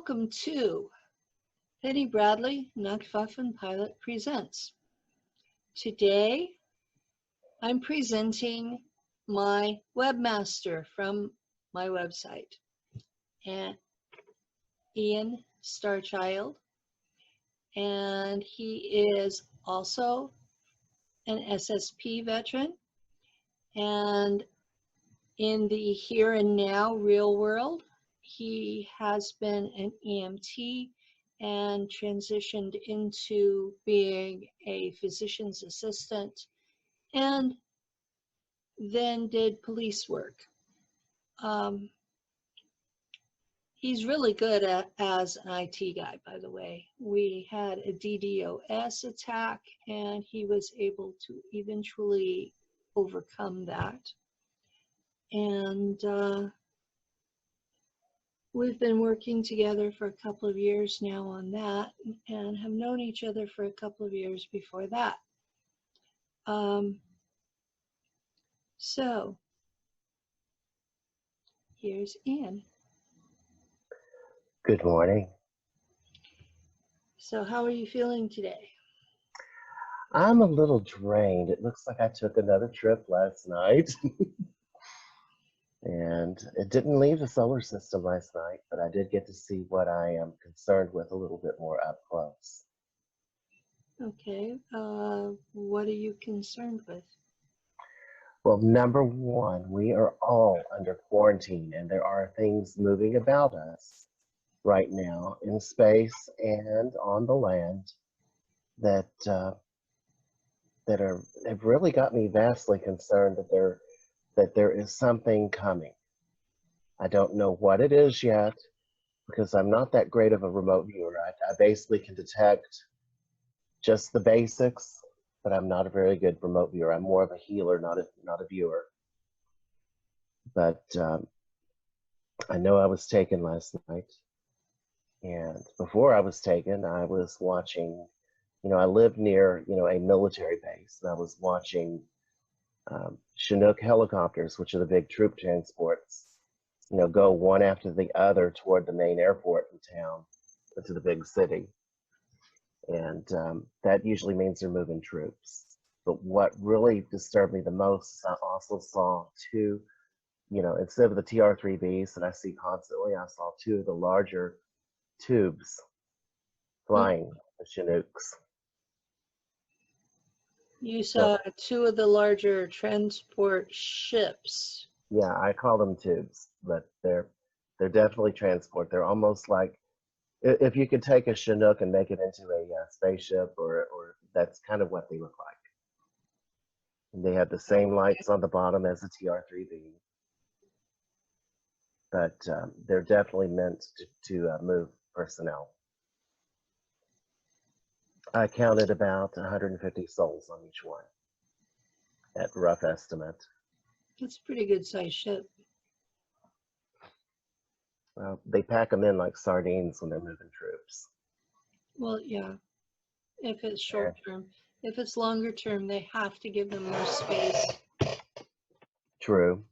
welcome to Penny Bradley Nacht Waffen Pilot Presents. Today, I'm presenting my webmaster from my website, and Ian Starchild, and he is also an SSP veteran, and in the here and now real world, he has been an EMT and transitioned into being a physician's assistant and then did police work. He's really good as an IT guy, by the way. We had a DDoS attack and he was able to eventually overcome that. And we've been working together for a couple of years now on that and have known each other for a couple of years before that. So here's Ian. Good morning. So how are you feeling today? I'm a little drained. It looks like I took another trip last night. And it didn't leave the solar system last night, but I did get to see what I am concerned with a little bit more up close. Okay, what are you concerned with? Well, number one, we are all under quarantine and there are things moving about us right now in space and on the land that have really got me vastly concerned that there is something coming. I don't know what it is yet because I'm not that great of a remote viewer. I basically can detect just the basics, but I'm not a very good remote viewer. I'm more of a healer, not a viewer. But I know I was taken last night. And before I was taken, I was watching, I live near, a military base, and I was watching Chinook helicopters, which are the big troop transports, go one after the other toward the main airport in town, to the big city. And that usually means they're moving troops. But what really disturbed me the most is I also saw two, instead of the TR-3Bs that I see constantly, I saw two of the larger tubes flying, the Chinooks. You saw two of the larger transport ships. Yeah, I call them tubes, but they're definitely transport. They're almost like, if you could take a Chinook and make it into a spaceship, or that's kind of what they look like. And they have the same lights on the bottom as the TR-3B, but they're definitely meant to move personnel. I counted about 150 souls on each one, at rough estimate. That's a pretty good sized ship. Well, they pack them in like sardines when they're moving troops. Well, yeah, if it's short term. If it's longer term, they have to give them more space. True.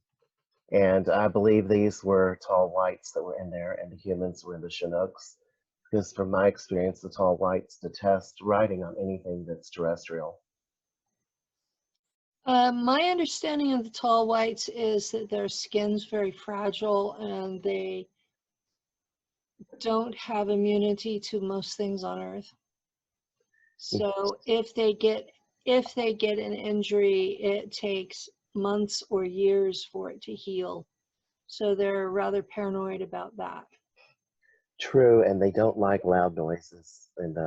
And I believe these were tall whites that were in there, and the humans were in the Chinooks. Because from my experience, the tall whites detest riding on anything that's terrestrial. My understanding of the tall whites is that their skin's very fragile and they don't have immunity to most things on Earth. So if they get an injury, it takes months or years for it to heal. So they're rather paranoid about that. True, and they don't like loud noises, and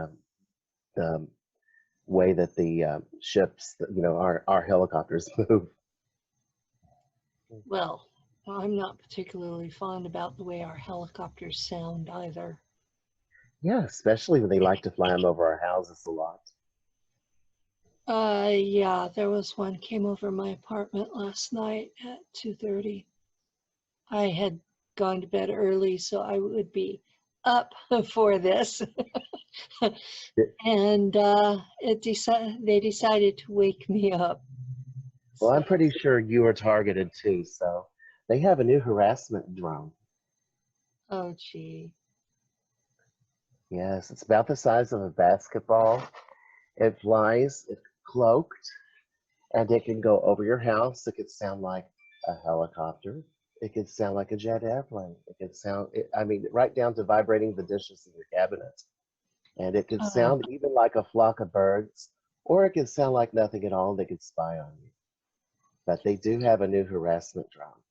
the way that the ships, our helicopters move. Well, I'm not particularly fond about the way our helicopters sound either. Yeah, especially when they like to fly them over our houses a lot. Yeah, there was one came over my apartment last night at 2:30. I had gone to bed early, so I would be up for this. And they decided to wake me up. Well, I'm pretty sure you were targeted too, so they have a new harassment drone. Oh, gee. Yes, it's about the size of a basketball. It flies, it's cloaked, and it can go over your house. It could sound like a helicopter. It could sound like a jet airplane. It could sound, I mean, right down to vibrating the dishes in your cabinet. And it could Uh, sound even like a flock of birds, or it could sound like nothing at all. They could spy on you. But they do have a new harassment drone.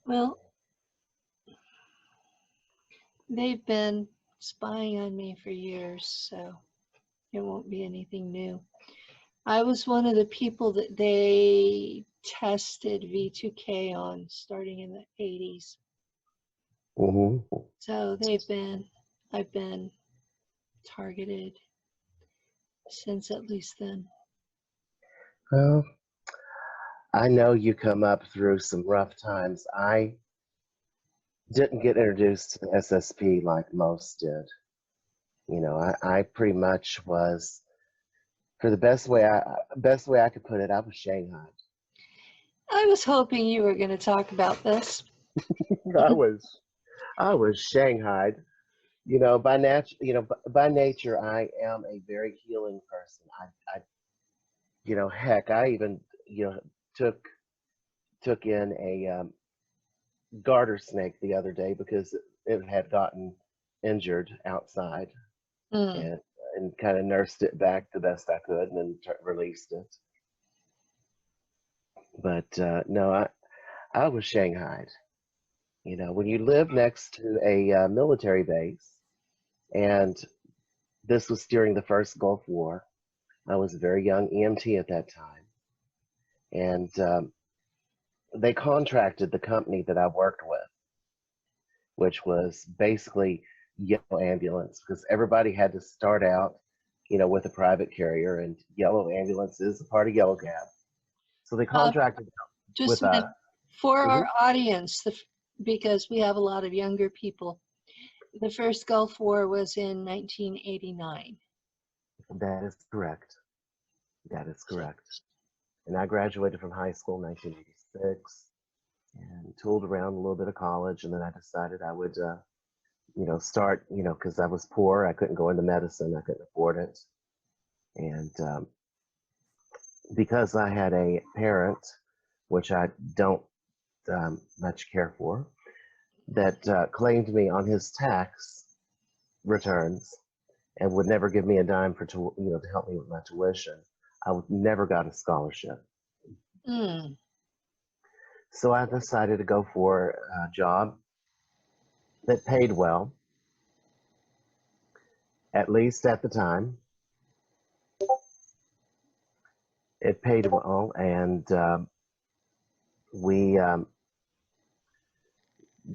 well, they've been spying on me for years, so it won't be anything new. I was one of the people that they tested V2K on starting in the 80s. Hmm. So I've been targeted since at least then. Well, I know you come up through some rough times. I didn't get introduced to the SSP like most did. You know, I pretty much was, for the best way I could put it, I was Shanghai. I was hoping you were going to talk about this. I was I was Shanghai. You know, by nature, I am a very healing person. Heck, I even, took in a garter snake the other day because it had gotten injured outside, Mm. and kind of nursed it back the best I could, and then released it. But no, I was Shanghai. You know, when you live next to a military base, and this was during the first Gulf War. I was a very young EMT at that time, and they contracted the company that I worked with, which was basically Yellow Ambulance, because everybody had to start out, with a private carrier, and Yellow Ambulance is a part of Yellow Cab. So they Uh, contracted just with a minute. us. For Mhm. our audience, because we have a lot of younger people, the first Gulf War was in 1989. That is correct. That is correct. And I graduated from high school in 1986, and tooled around a little bit of college, and then I decided I would, start, because I was poor. I couldn't go into medicine. I couldn't afford it. And because I had a parent, which I don't much care for, that claimed me on his tax returns and would never give me a dime to help me with my tuition, never got a scholarship. Mm. So I decided to go for a job that paid well, at least at the time. It paid well, and we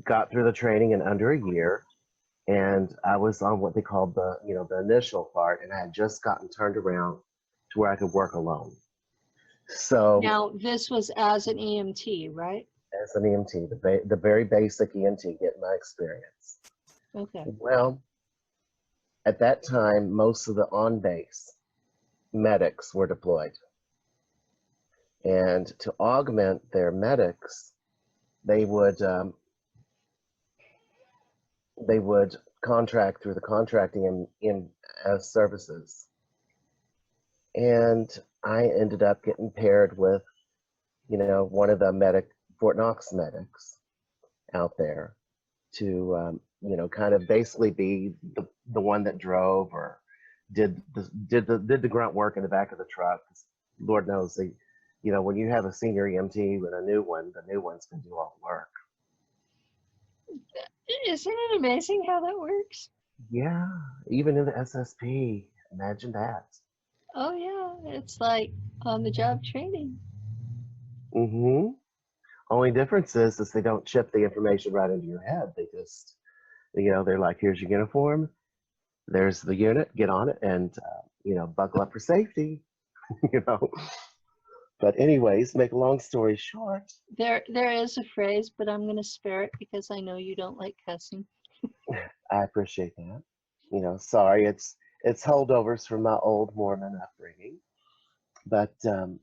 got through the training in under a year. And I was on what they called the initial part, and I had just gotten turned around to where I could work alone. So Now, this was as an EMT, right? as an EMT, the very basic EMT, getting my experience. Okay. Well, at that time, most of the on-base medics were deployed, and to augment their medics, they would contract through the contracting in services. And I ended up getting paired with, one of the Fort Knox medics out there to, kind of basically be the one that drove or did the grunt work in the back of the truck. Lord knows, when you have a senior EMT with a new one, the new one's going to do all the work. Isn't it amazing how that works? Yeah, even in the SSP, imagine that. Oh, yeah. It's like on the job training. Mm-hmm. Only difference is they don't chip the information right into your head. They just, they're like, here's your uniform, there's the unit, get on it, and buckle up for safety. you know. But anyways, make a long story short, There is a phrase, but I'm going to spare it because I know you don't like cussing. I appreciate that. Sorry, it's holdovers from my old Mormon upbringing, but the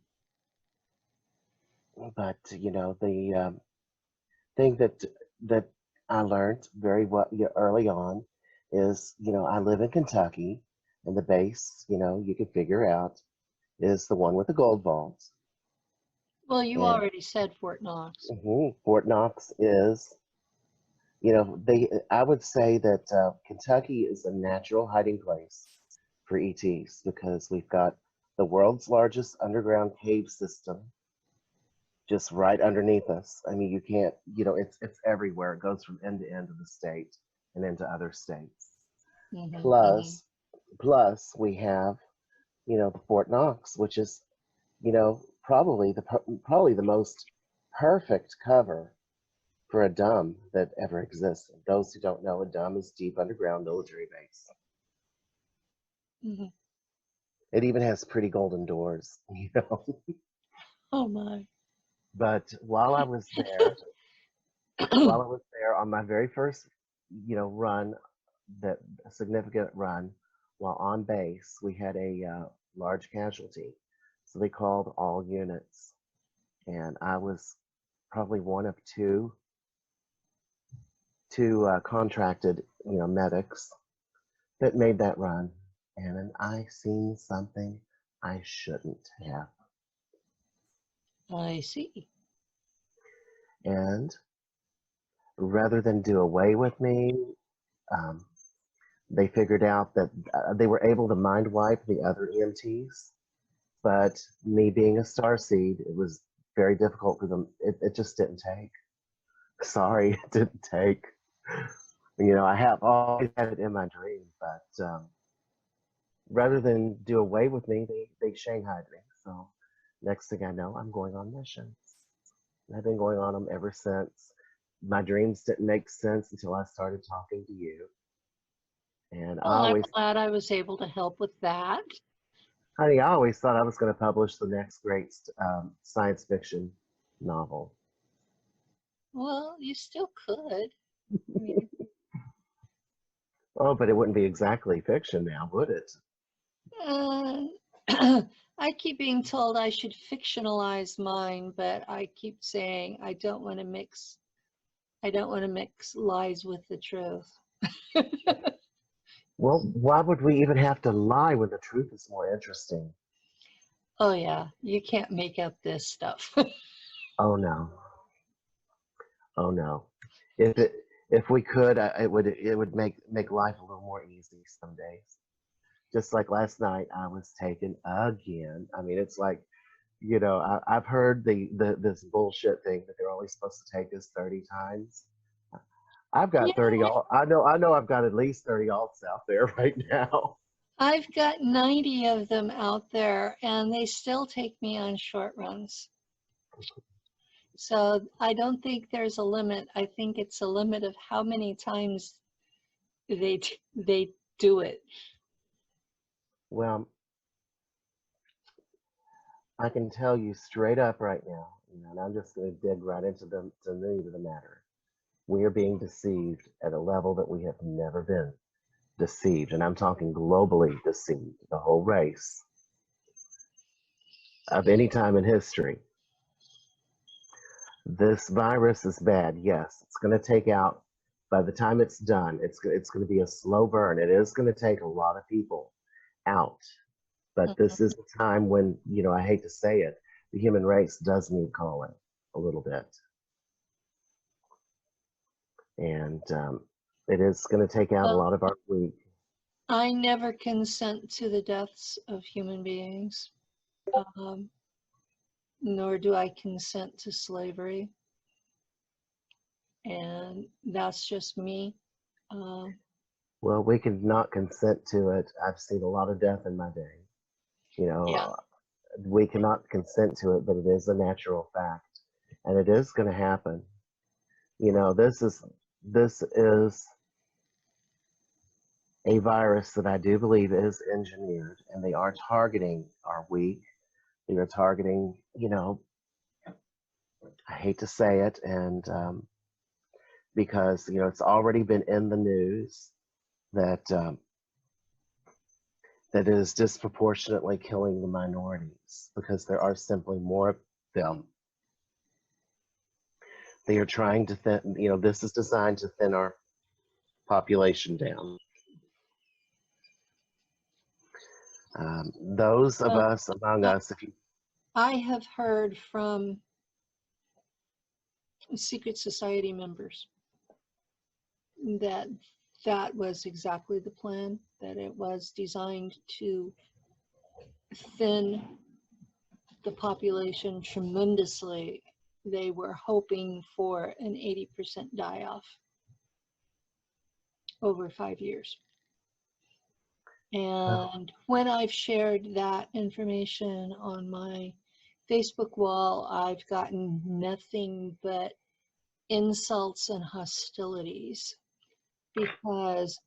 thing that I learned very well, early on is, I live in Kentucky, and the base, you can figure out, is the one with the gold vault. Well, you And already said Fort Knox. Fort Knox is, I would say that Kentucky is a natural hiding place for ETs because we've got the world's largest underground cave system just right underneath us. I mean, you can't, it's everywhere. It goes from end to end of the state and into other states. Mm-hmm, Plus, plus we have, the Fort Knox, which is, probably the most perfect cover for a DUM that ever exists. Those who don't know, a DUM is deep underground military base. mm-hmm. It even has pretty golden doors, Oh my. But while I was there, on my very first, run, that significant run, while on base, we had a large casualty. So they called all units, and I was probably one of two contracted, medics that made that run. And then I seen something I shouldn't have. I see. And rather than do away with me, they figured out that they were able to mind wipe the other EMTs. But me being a starseed, it was very difficult for them. It just didn't take. Sorry, it didn't take. I have always had it in my dream, but rather than do away with me, they shanghaied me. So next thing I know, I'm going on missions. And I've been going on them ever since. My dreams didn't make sense until I started talking to you. And Well, I'm glad I was able to help with that. honey, I always thought I was going to publish the next great science fiction novel. Well, you still could. I mean, Oh, but it wouldn't be exactly fiction now, would it? I keep being told I should fictionalize mine, but I keep saying I don't want to mix lies with the truth. Well, why would we even have to lie when the truth is more interesting? Oh yeah, you can't make up this stuff. Oh no. Oh no. If we could, it would make life a little more easy some days. Just like last night, I was taken again. I mean, it's like, I've heard this bullshit thing that they're only supposed to take us 30 times. I've got 30 Yeah, all. I know I've got at least 30 alts out there right now. I've got 90 of them out there, and they still take me on short runs. So I don't think there's a limit. I think it's a limit of how many times they do it. Well, I can tell you straight up right now, and I'm just going to dig right into the meat of the matter. We are being deceived at a level that we have never been deceived, and I'm talking globally deceived, the whole race of any time in history. This virus is bad. Yes, it's going to take out, by the time it's done, it's going to be a slow burn. It is going to take a lot of people out. But this is the time when, I hate to say it, the human race does need calling a little bit. And it is going to take out a lot of our weak. I never consent to the deaths of human beings, nor do I consent to slavery. And that's just me. Well, we can not consent to it. I've seen a lot of death in my day. Yeah. We cannot consent to it, but it is a natural fact, and it is going to happen. This is a virus that I do believe is engineered, and they are targeting our weak. They are targeting, I hate to say it, and because it's already been in the news that that is disproportionately killing the minorities because there are simply more of them. They are trying to thin, this is designed to thin our population down. Those of Well, us among I us, if you, I have heard from secret society members that that was exactly the plan, that it was designed to thin the population tremendously. They were hoping for an 80% die-off over 5 years. And when I've shared that information on my Facebook wall, I've gotten nothing but insults and hostilities, because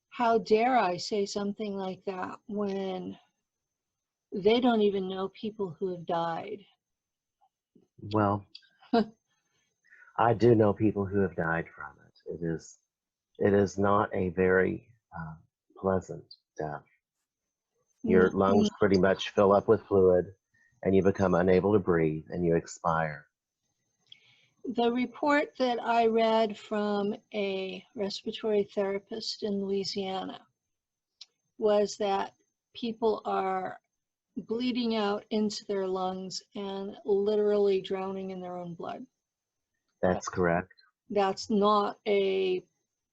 how dare I say something like that when they don't even know people who have died. well, I do know people who have died from it. It is not a very pleasant death. Your lungs pretty much fill up with fluid, and you become unable to breathe, and you expire. The report that I read from a respiratory therapist in Louisiana was that people are bleeding out into their lungs and literally drowning in their own blood. That's correct. That's not a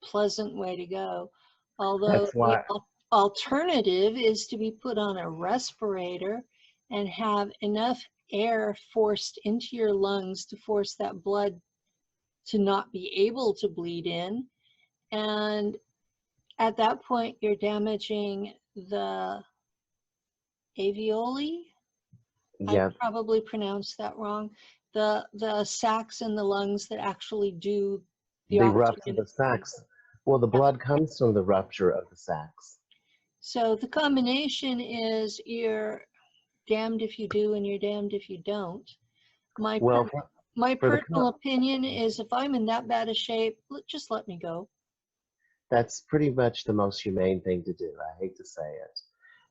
pleasant way to go. Although That's the why, alternative is to be put on a respirator and have enough air forced into your lungs to force that blood to not be able to bleed in. And at that point, you're damaging the alveoli. I yeah, probably pronounced that wrong. The sacs in the lungs that actually do the the rupture of oxygen. the sacs. Well, the blood comes from the rupture of the sacs. So the combination is you're damned if you do and you're damned if you don't. My Well, my for the personal opinion is, if I'm in that bad a shape, just let me go. that's pretty much the most humane thing to do. I hate to say it.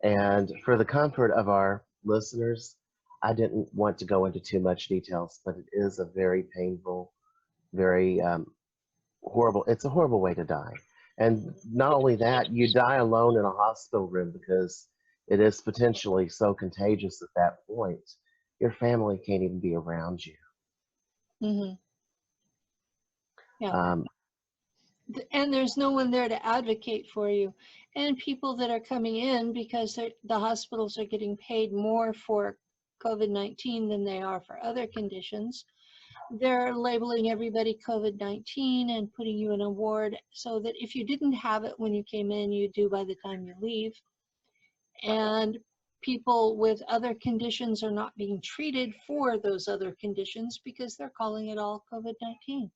And for the comfort of our listeners, I didn't want to go into too much details, but it is a very painful, very horrible. It's a horrible way to die. And not only that, you die alone in a hospital room because it is potentially so contagious at that point. Your family can't even be around you. Mm-hmm. Yeah. Um, And there's no one there to advocate for you. And people that are coming in because the hospitals are getting paid more for COVID-19 than they are for other conditions, they're labeling everybody COVID-19 and putting you in a ward so that if you didn't have it when you came in, you do by the time you leave. And people with other conditions are not being treated for those other conditions because they're calling it all COVID-19.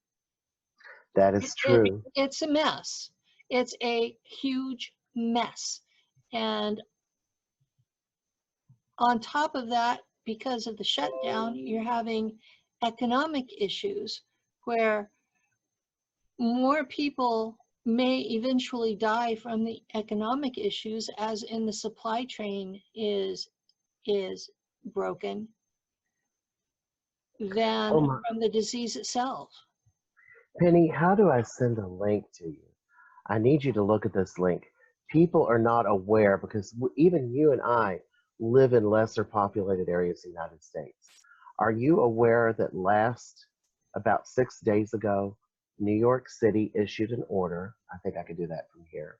that is true. It's a mess. It's a huge mess. And on top of that, because of the shutdown, you're having economic issues where more people may eventually die from the economic issues, as in the supply chain is broken, than Oh my, from the disease itself. Penny, how do I send a link to you? I need you to look at this link. People are not aware because even you and I live in lesser populated areas of the United States. Are you aware that about 6 days ago, New York City issued an order? I think I could do that from here.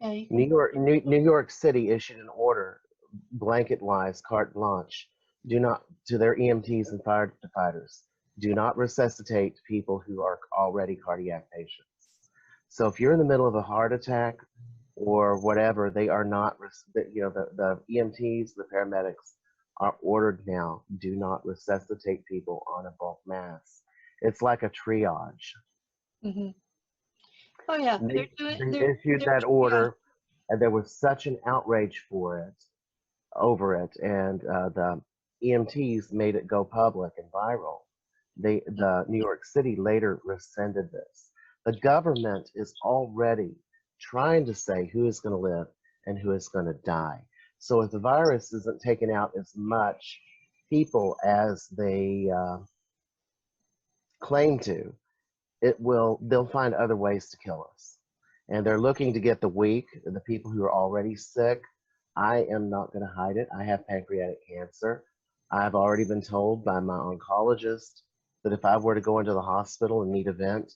Okay. New York City issued an order, blanket wise, carte blanche, to their EMTs and firefighters, do not resuscitate people who are already cardiac patients. So if you're in the middle of a heart attack or whatever, they are not, the EMTs, the paramedics are ordered now, do not resuscitate people on a bulk mass. It's like a triage. Mm-hmm. Oh yeah, They they're issued that yeah. order, and there was such an outrage over it, and the EMTs made it go public and viral. The New York City later rescinded this. The government is already trying to say who is going to live and who is going to die. So if the virus isn't taking out as much people as they claim to, they'll find other ways to kill us. and they're looking to get the weak, the people who are already sick. I am not going to hide it. I have pancreatic cancer. I've already been told by my oncologist that if I were to go into the hospital and need a vent,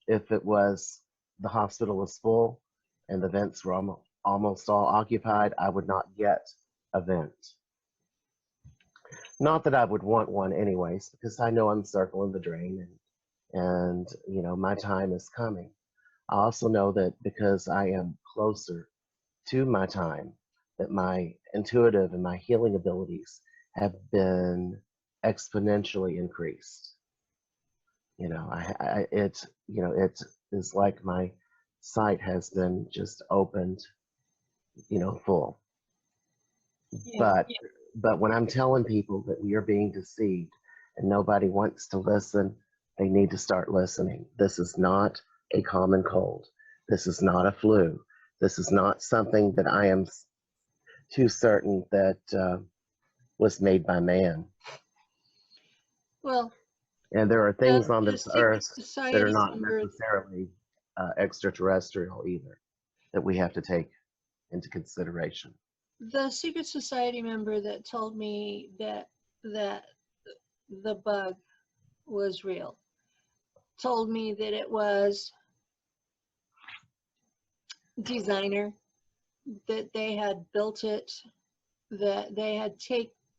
if it was the hospital was full and the vents were almost all occupied, I would not get a vent. Not that I would want one anyways, because I know I'm circling the drain, and you know, my time is coming. I also know that because I am closer to my time, that my intuitive and my healing abilities have been exponentially increased. You know, it, you know, it is like my sight has been just opened, you know, full. Yeah. But but when I'm telling people that we are being deceived and nobody wants to listen, they need to start listening. This is not a common cold. This is not a flu. This is not something that I am too certain that was made by man. Well, And there are things on the this secret earth that are society not member, necessarily extraterrestrial either, that we have to take into consideration. the secret society member that told me that the bug was real told me that it was designer, that they had built it, that they had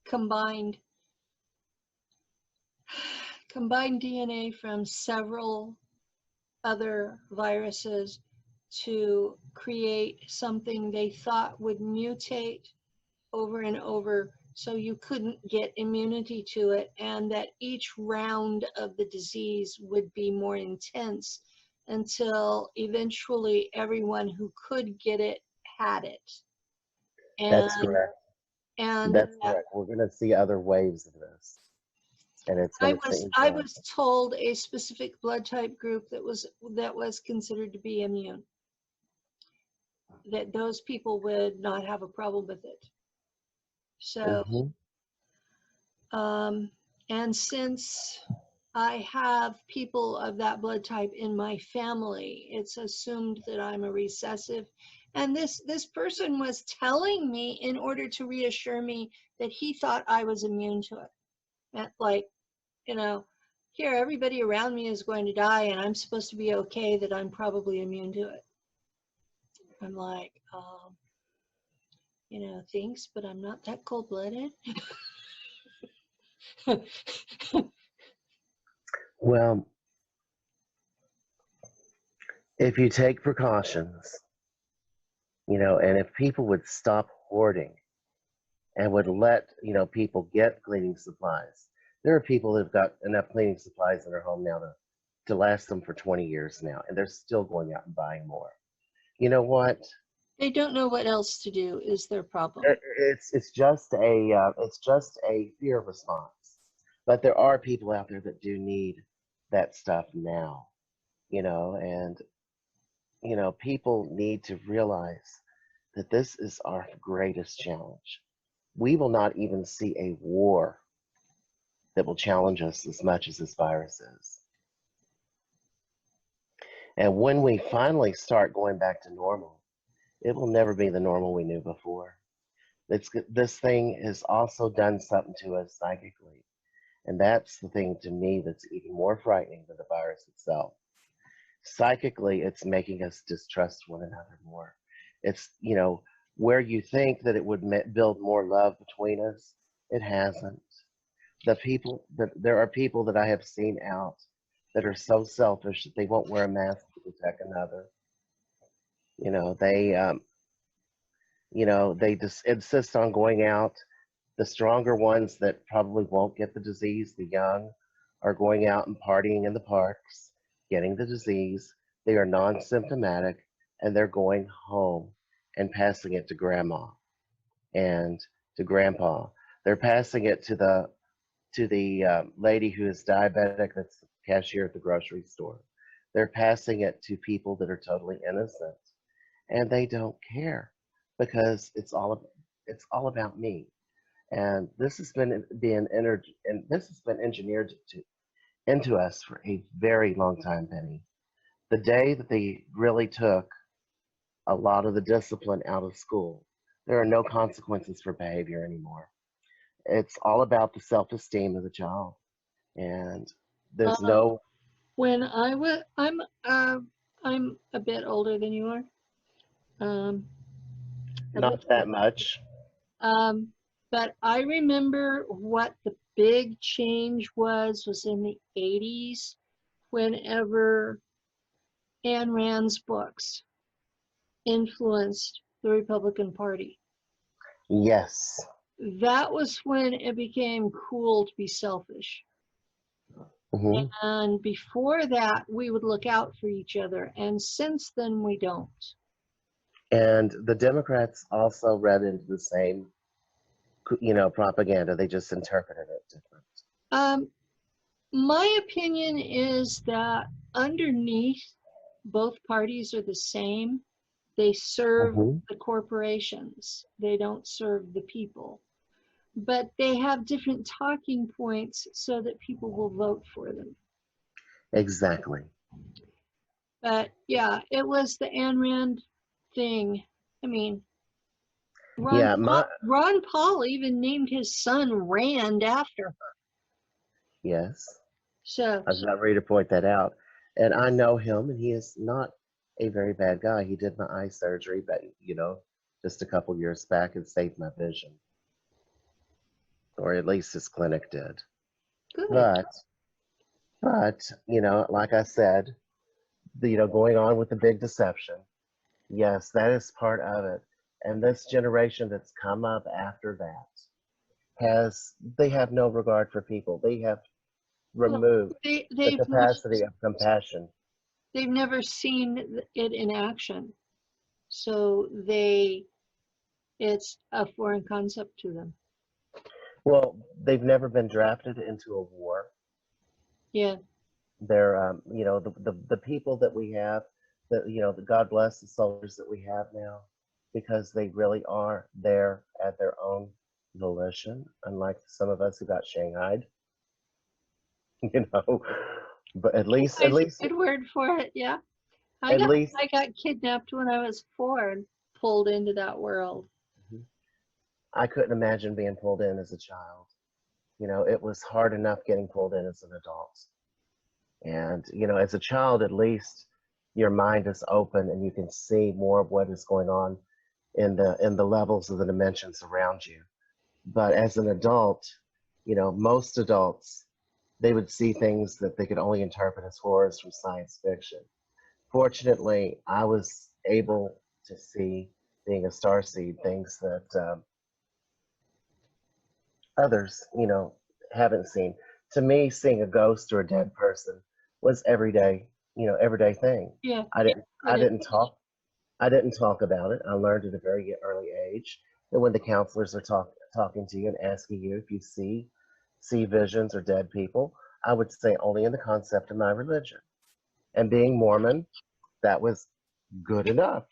combined DNA from several other viruses to create something they thought would mutate over and over so you couldn't get immunity to it, and that each round of the disease would be more intense until eventually everyone who could get it had it. That's And correct. and That's correct. We're going to see other waves of this, and it's going to change. I was told a specific blood type group that was considered to be immune, that those people would not have a problem with it. So, and since I have people of that blood type in my family, it's assumed that I'm a recessive. And this person was telling me in order to reassure me that he thought I was immune to it. And like, you know, here everybody around me is going to die and I'm supposed to be okay, that I'm probably immune to it. I'm like, you know, thanks, but I'm not that cold-blooded. Well, if you take precautions, you know, and if people would stop hoarding and would let, you know, people get cleaning supplies. There are people that have got enough cleaning supplies in their home now to last them for 20 years now, and they're still going out and buying more. You know what? They don't know what else to do is their problem. It's just a fear response. But there are people out there that do need that stuff now, you know, and you know, people need to realize that this is our greatest challenge. We will not even see a war that will challenge us as much as this virus is. And when we finally start going back to normal, it will never be the normal we knew before. This thing has also done something to us psychically. And that's the thing to me that's even more frightening than the virus itself. Psychically, it's making us distrust one another more. It's, you know, where you think that it would build more love between us, it hasn't. There are people that I have seen out that are so selfish that they won't wear a mask to protect another. You know, they just insist on going out. The stronger ones that probably won't get the disease, the young, are going out and partying in the parks, getting the disease. They are non-symptomatic, and they're going home and passing it to grandma and to grandpa. They're passing it to the lady who is diabetic that's the cashier at the grocery store. They're passing it to people that are totally innocent, and they don't care because it's all about me. And this has been engineered into us for a very long time, Penny. The day that they really took a lot of the discipline out of school. There are no consequences for behavior anymore. It's all about the self-esteem of the child, and there's Um, no. when I'm a bit older than you are. Um, a bit, Not that much. um, but I remember what the big change was in the 80s, whenever Ayn Rand's books influenced the Republican Party. Yes. That was when it became cool to be selfish. Hmm. And before that, we would look out for each other. And since then, we don't. And the Democrats also read into the same, propaganda. They just interpreted it different. Um, my opinion is that underneath, both parties are the same. They serve Hmm. the corporations, they don't serve the people. But they have different talking points so that people will vote for them. Exactly. But yeah, it was the Ayn Rand thing. I mean, Yeah, Ron Paul even named his son Rand after her. yes. So, I was not ready to point that out. And I know him, and he is not a very bad guy. He did my eye surgery, but just a couple years back, and saved my vision, or at least his clinic did. good. But, like I said, going on with the big deception. Yes, that is part of it. And this generation that's come up after that they have no regard for people. They have Well, removed the they've never, capacity of compassion. they've never seen it in action. So it's a foreign concept to them. Well, they've never been drafted into a war. Yeah. They're, the people that we have, the God bless the soldiers that we have now, because they really are there at their own volition, unlike some of us who got shanghaied, you know. But That's a good word for it. Yeah. at least, I got kidnapped when I was 4 and pulled into that world. I couldn't imagine being pulled in as a child. It was hard enough getting pulled in as an adult. And, as a child, at least your mind is open and you can see more of what is going on in the levels of the dimensions around you. But as an adult, most adults, they would see things that they could only interpret as horrors from science fiction. Fortunately, I was able to see, being a starseed, things that others, haven't seen. To me, seeing a ghost or a dead person was everyday thing. Yeah. I didn't I But didn't talk I didn't talk about it. I learned at a very early age that when the counselors are talking to you and asking you if you see visions or dead people, I would say only in the concept of my religion. And being Mormon, that was good enough.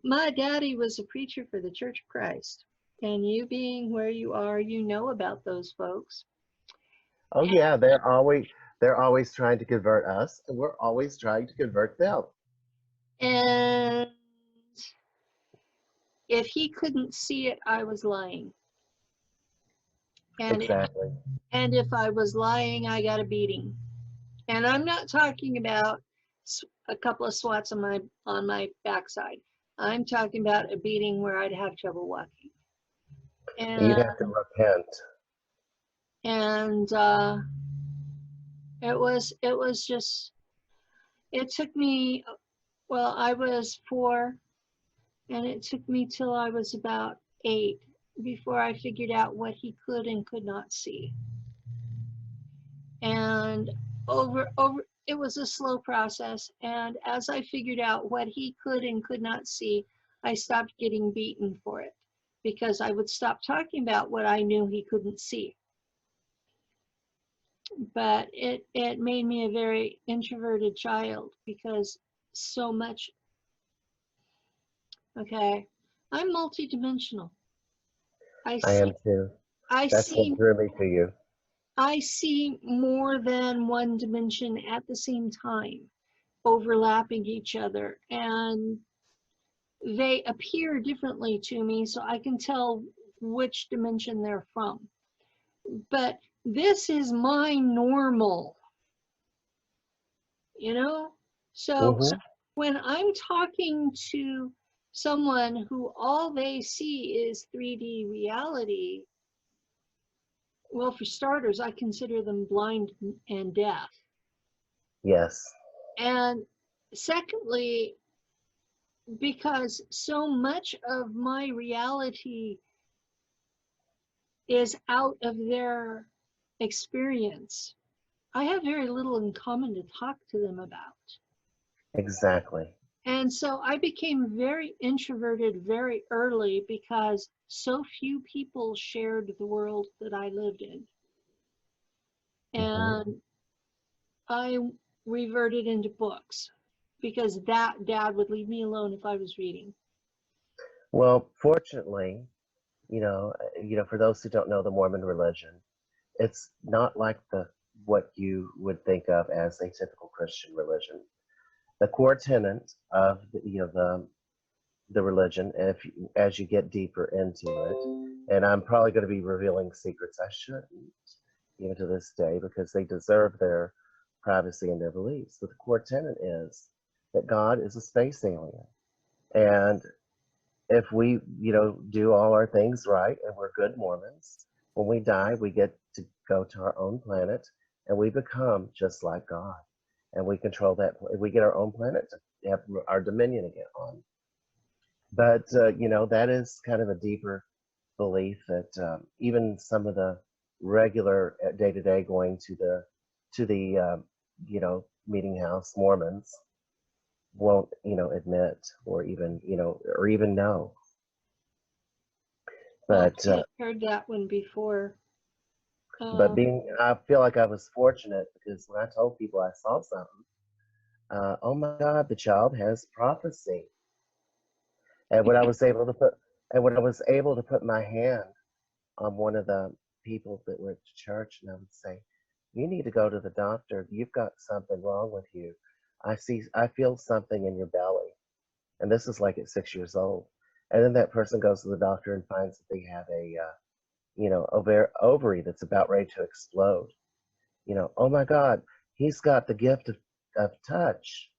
my daddy was a preacher for the Church of Christ. And you being where you are, you know about those folks. Oh yeah, they're always trying to convert us, and we're always trying to convert them. And if he couldn't see it, I was lying. And Exactly. and if I was lying, I got a beating. And I'm not talking about a couple of swats on my backside. I'm talking about a beating where I'd have trouble walking. You'd And have to repent. and it was just, it took me, well, I was 4, and it took me till I was about 8 before I figured out what he could and could not see. And over it was a slow process, and as I figured out what he could and could not see, I stopped getting beaten for it, because I would stop talking about what I knew he couldn't see. But it made me a very introverted child, because so much, okay, I'm multidimensional. I I see am too. I That's what see drew me to you. I see more than one dimension at the same time. overlapping each other, and they appear differently to me, so I can tell which dimension they're from. But this is my normal, you know? So Mm-hmm. when I'm talking to someone who all they see is 3D reality, well, for starters, I consider them blind and deaf. Yes. And secondly, because so much of my reality is out of their experience, I have very little in common to talk to them about. Exactly. And so I became very introverted very early because so few people shared the world that I lived in. Mm-hmm. And I reverted into books because that dad would leave me alone if I was reading. Well, fortunately, for those who don't know the Mormon religion, it's not like what you would think of as a typical Christian religion. The core tenet of the religion, as you get deeper into it, and I'm probably going to be revealing secrets I shouldn't, even to this day, because they deserve their privacy and their beliefs. But the core tenet is that God is a space alien, and if we, do all our things right and we're good Mormons, when we die, we get to go to our own planet and we become just like God. And we control that. We get our own planet to have our dominion again on. But, that is kind of a deeper belief that even some of the regular day to day going to the meeting house Mormons won't, admit or even know. Well, But I've heard that one before. but I feel like I was fortunate because when I told people I saw something, oh my God, the child has prophecy. And when I was able to put my hand on one of the people that were at church, and I would say, "You need to go to the doctor. You've got something wrong with you. I feel something in your belly." And this is like at 6 years old. And then that person goes to the doctor and finds that they have a ovary that's about ready to explode. Oh my God, he's got the gift of touch.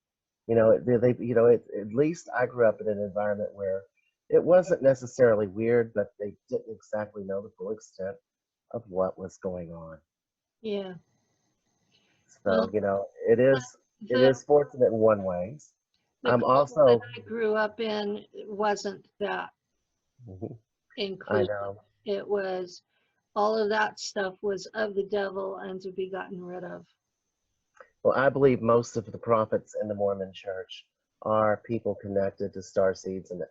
At least I grew up in an environment where it wasn't necessarily weird, but they didn't exactly know the full extent of what was going on. Yeah. So, Well, it the is fortunate in one ways. the I'm culture that also, I grew up in wasn't that Mhm. I inclusive. know. It was all of that stuff was of the devil and to be gotten rid of. Well, I believe most of the prophets in the Mormon church are people connected to star seeds, and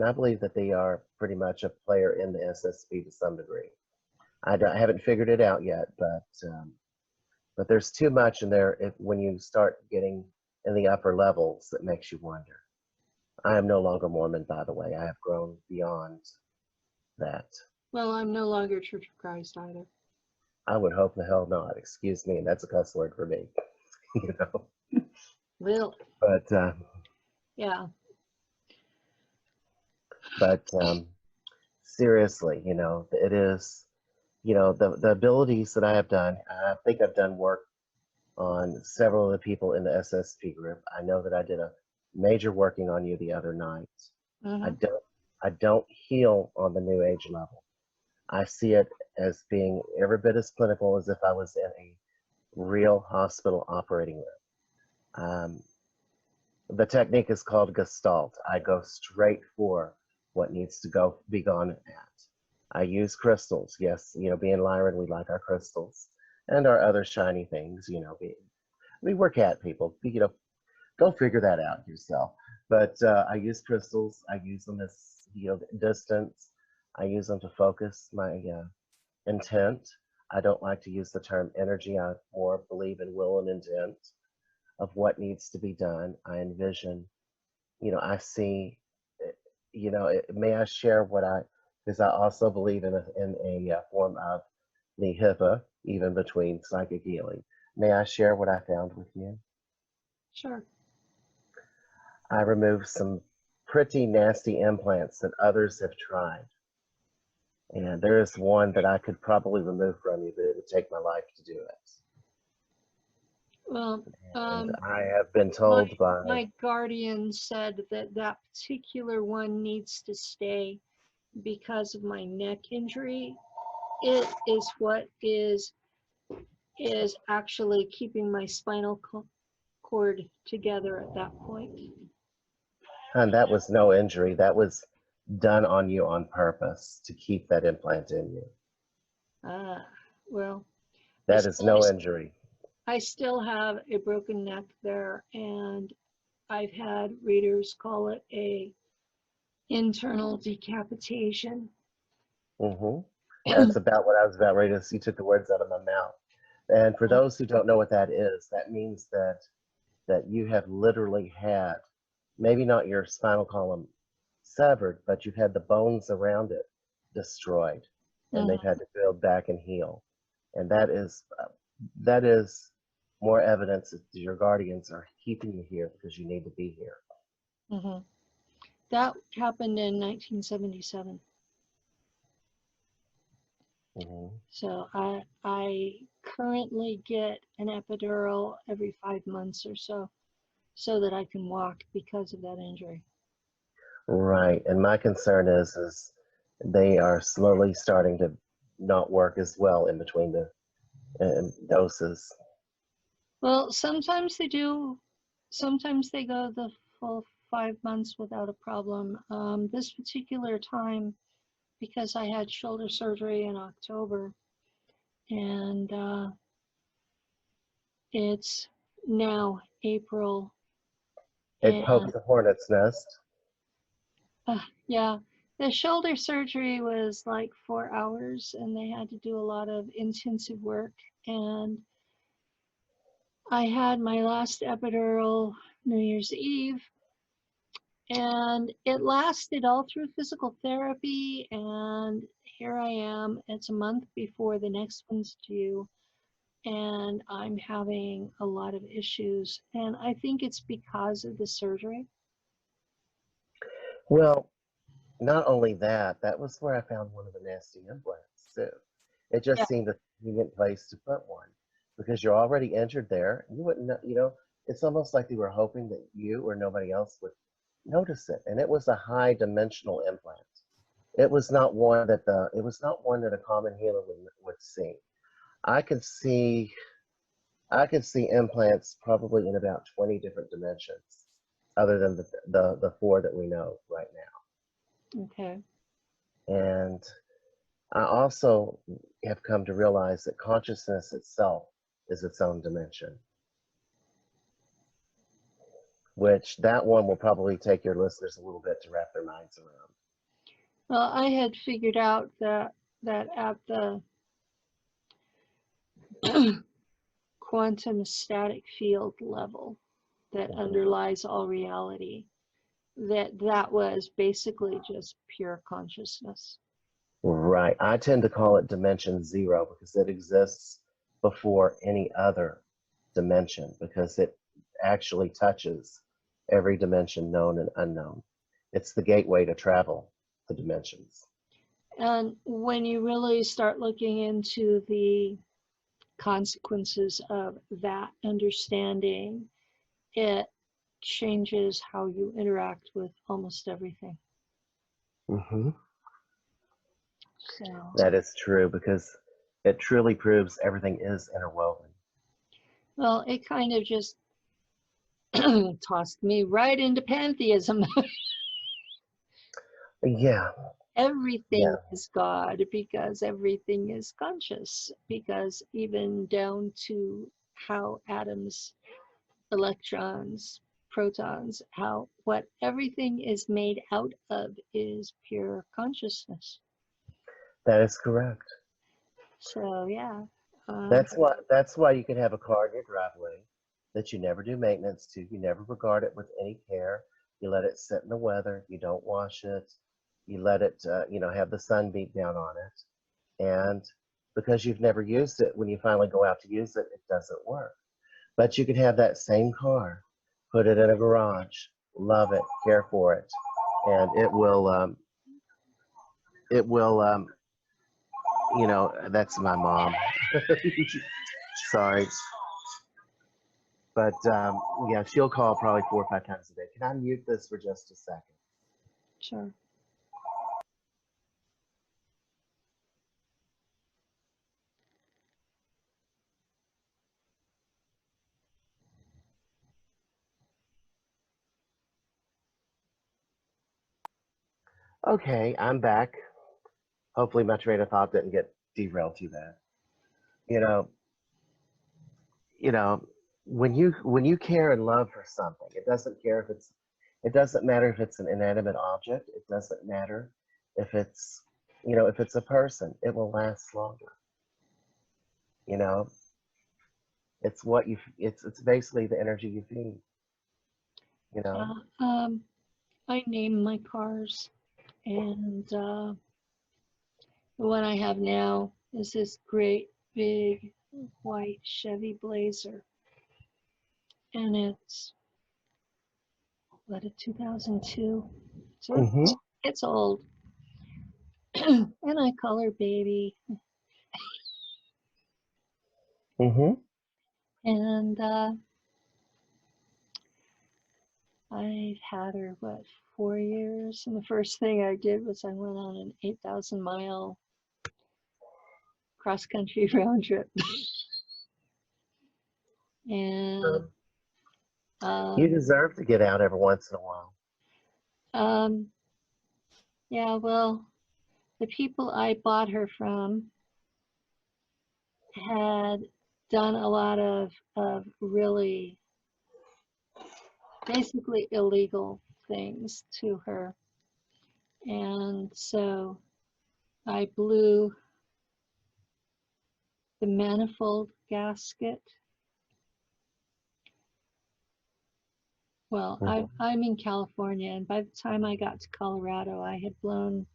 I believe that they are pretty much a player in the SSP to some degree. I haven't figured it out yet, but there's too much in there when you start getting in the upper levels that makes you wonder. I am no longer Mormon, by the way. I have grown beyond that. Well, I'm no longer Church of Christ either. I would hope the hell not. Excuse me, and that's a cuss word for me. you know. Really? But Yeah. seriously, it is. The abilities that I have done. I think I've done work on several of the people in the SSP group. I know that I did a major working on you the other night. I Mm-hmm. don't I don't heal on the new age level. I see it as being every bit as clinical as if I was in a real hospital operating room. The technique is called Gestalt. I go straight for what needs to be gone at. I use crystals. Yes, being Lyran, we like our crystals and our other shiny things. We're cat people. Go figure that out yourself. But I use crystals. I use them as distance. I use them to focus my intent. I don't like to use the term energy. I more believe in will and intent of what needs to be done. I envision, I see, may I share because I also believe in a form of the HIPAA, even between psychic healing. May I share what I found with you? Sure. I removed some pretty nasty implants that others have tried. And there is one that I could probably remove from you, but it would take my life to do it. Well, And I have been my, told by, my guardian said that that particular one needs to stay because of my neck injury. It is what is actually keeping my spinal cord together at that point. and that was no injury. That was done on you on purpose to keep that implant in you. Well, That is no injury. I still have a broken neck there, and I've had readers call it a internal decapitation. That's about what I was about ready to see. You took the words out of my mouth. And for those who don't know what that is, that means that you have literally had, maybe not your spinal column severed, but you've had the bones around it destroyed, and they've had to build back and heal. And that is more evidence that your guardians are keeping you here because you need to be here. That happened in 1977. So I currently get an epidural every 5 months or so that I can walk because of that injury. Right, and my concern is they are slowly starting to not work as well in between the doses. Well, sometimes they do. Sometimes they go the full 5 months without a problem. This particular time, because I had shoulder surgery in October, and it's now April. It poked the hornet's nest. Yeah, the shoulder surgery was like 4 hours, and they had to do a lot of intensive work. And I had my last epidural New Year's Eve, and it lasted all through physical therapy. And here I am, it's a month before the next one's due, and I'm having a lot of issues. And I think it's because of the surgery. Well, not only that, that was where I found one of the nasty implants too. It just seemed a convenient place to put one because you're already injured there. You wouldn't know, you know, it's almost like they were hoping that you or nobody else would notice it. And it was a high dimensional implant. It was not one that a common healer would see. I could see implants probably in about 20 different dimensions, other than the four that we know right now. Okay. And I also have come to realize that consciousness itself is its own dimension, which that one will probably take your listeners a little bit to wrap their minds around. Well, I had figured out that at the quantum static field level that underlies all reality, that was basically just pure consciousness. Right. I tend to call it dimension zero because it exists before any other dimension, because it actually touches every dimension known and unknown. It's the gateway to travel the dimensions. And when you really start looking into the consequences of that understanding, it changes how you interact with almost everything. So that is true, because it truly proves everything is interwoven. Well, it kind of just tossed me right into pantheism. Yeah. Everything is God because everything is conscious, because even down to how atoms, electrons, protons, what everything is made out of is pure consciousness. That is correct. So yeah. That's why you can have a car in your driveway that you never do maintenance to. You never regard it with any care. You let it sit in the weather. You don't wash it. You let it, have the sun beat down on it. And because you've never used it, when you finally go out to use it, it doesn't work. But you can have that same car, put it in a garage love it, care for it, and it will, you know, that's my mom. Sorry. But yeah, she'll call probably 4 or 5 times a day. Can I mute this for just a second? Sure. Okay, I'm back. Hopefully my train of thought didn't get derailed too bad. You know, you know, when you care and love for something, it doesn't matter if it's an inanimate object, it doesn't matter if it's, you know, if it's a person, it will last longer. You know, it's what you, it's basically the energy you feed, you know. I name my cars, and the one I have now is this great big white Chevy Blazer, and it's what, a 2002, so Mm-hmm. it's old. And I call her baby, Mm-hmm. and I've had her, what, 4 years, and the first thing I did was I went on an 8,000-mile cross-country round trip. And You deserve to get out every once in a while. yeah, well, the people I bought her from had done a lot of really basically illegal things to her. And so I blew the manifold gasket. Well, I'm in California, and by the time I got to Colorado, I had blown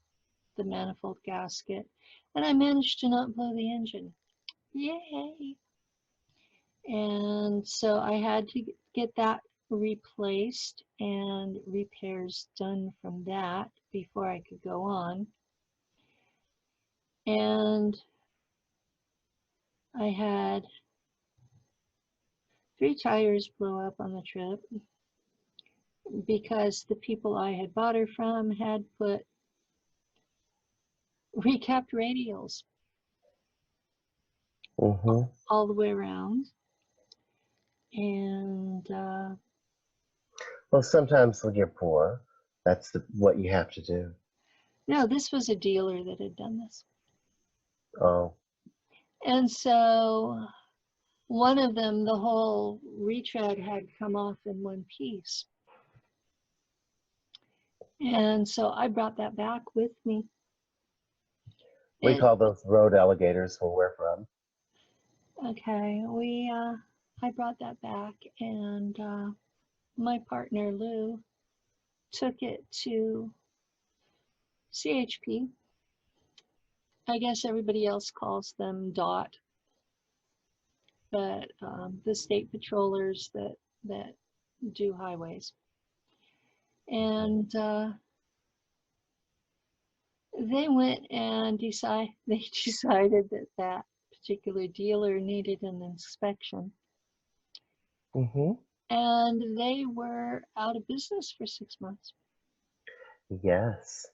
the manifold gasket, and I managed to not blow the engine. Yay! And so I had to get that replaced and repairs done from that before I could go on. And I had 3 tires blow up on the trip because the people I had bought her from had put recapped radials all the way around. And Well, sometimes when you're poor, that's what you have to do. no, this was a dealer that had done this. Oh. And so one of them, the whole retread had come off in one piece. And so I brought that back with me. We call those road alligators where we're from. Okay, I brought that back, and my partner Lou took it to CHP. I guess everybody else calls them DOT, but the state patrollers that do highways. And they went and they decided that that particular dealer needed an inspection. And they were out of business for 6 months. Yes.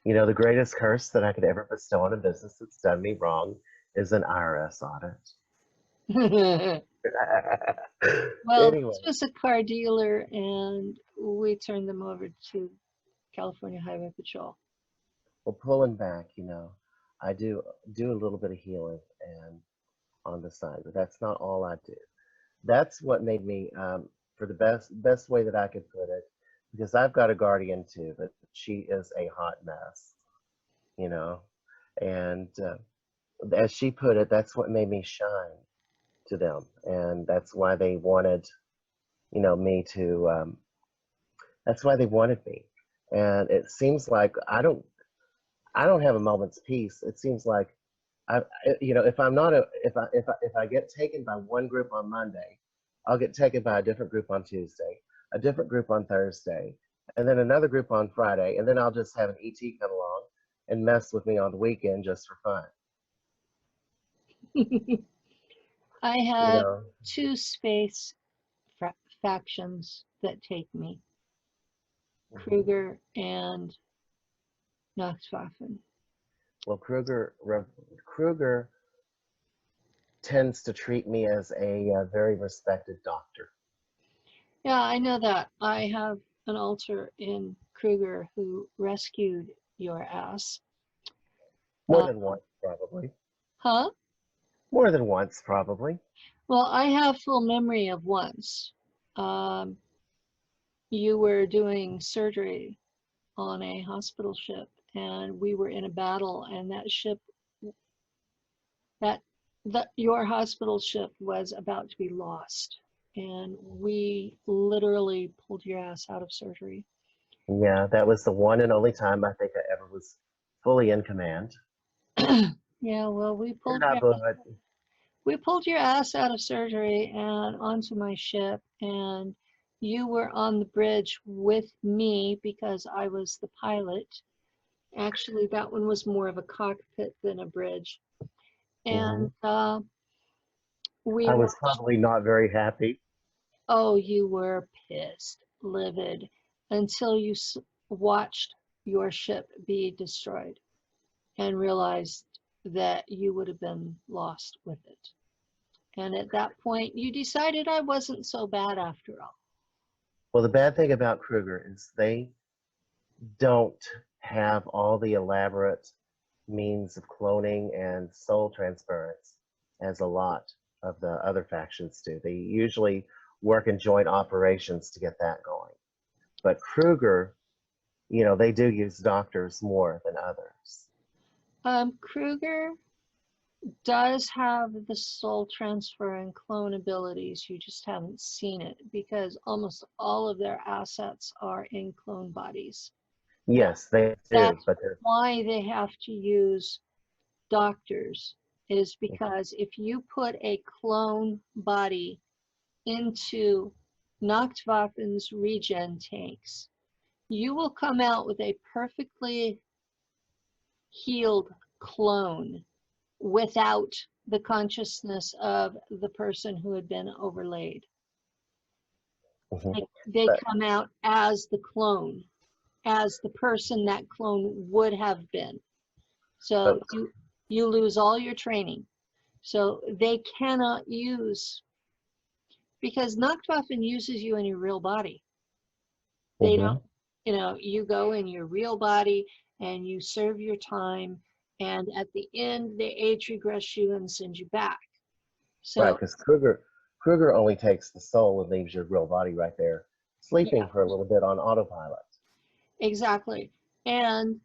You know, the greatest curse that I could ever bestow on a business that's done me wrong is an IRS audit. Well, Anyway. this was a car dealer, and we turned them over to California Highway Patrol. Well, pulling back, you know, I do a little bit of healing and on the side, but that's not all I do. That's what made me, for the best way that I could put it, because I've got a guardian too, but she is a hot mess, you know, and as she put it, that's what made me shine to them, and that's why they wanted, you know, me to. That's why they wanted me, and it seems like I don't have a moment's peace. It seems like you know, if I'm not if I get taken by one group on Monday, I'll get taken by a different group on Tuesday. a different group on Thursday, and then another group on Friday, and then I'll just have an ET come along and mess with me on the weekend just for fun. I You have know, two space factions that take me, Kruger and Nacht Waffen. well, Kruger tends to treat me as a very respected doctor. Yeah, I know that. I have an alter in Kruger who rescued your ass. More than once, probably. Huh? More than once, probably. Well, I have full memory of once. Um, you were doing surgery on a hospital ship, and we were in a battle, and that ship, that your hospital ship was about to be lost, and we literally pulled your ass out of surgery. Yeah, that was the one and only time I think I ever was fully in command. Yeah, well, we pulled And I blew it. your ass out of surgery and onto my ship, and you were on the bridge with me because I was the pilot. Actually, that one was more of a cockpit than a bridge. And we I was watched, probably not very happy. oh, you were pissed, livid, until you watched your ship be destroyed and realized that you would have been lost with it. And at that point, you decided I wasn't so bad after all. Well, the bad thing about Kruger is they don't have all the elaborate means of cloning and soul transference as a lot of the other factions do. They usually work in joint operations to get that going. But Kruger, you know, they do use doctors more than others. Kruger does have the soul transfer and clone abilities. You just haven't seen it because almost all of their assets are in clone bodies. Yes, they do, That's but they're why they have to use doctors, is because if you put a clone body into Nacht Waffen's regen tanks, you will come out with a perfectly healed clone without the consciousness of the person who had been overlaid. They but, come out as the clone, as the person that clone would have been. So but you lose all your training. So they cannot use, because Nacht Waffen uses you in your real body. They don't, you know, you go in your real body and you serve your time, and at the end they age regress you and send you back. right, So because Kruger only takes the soul and leaves your real body right there, sleeping yeah, for a little bit on autopilot. exactly. And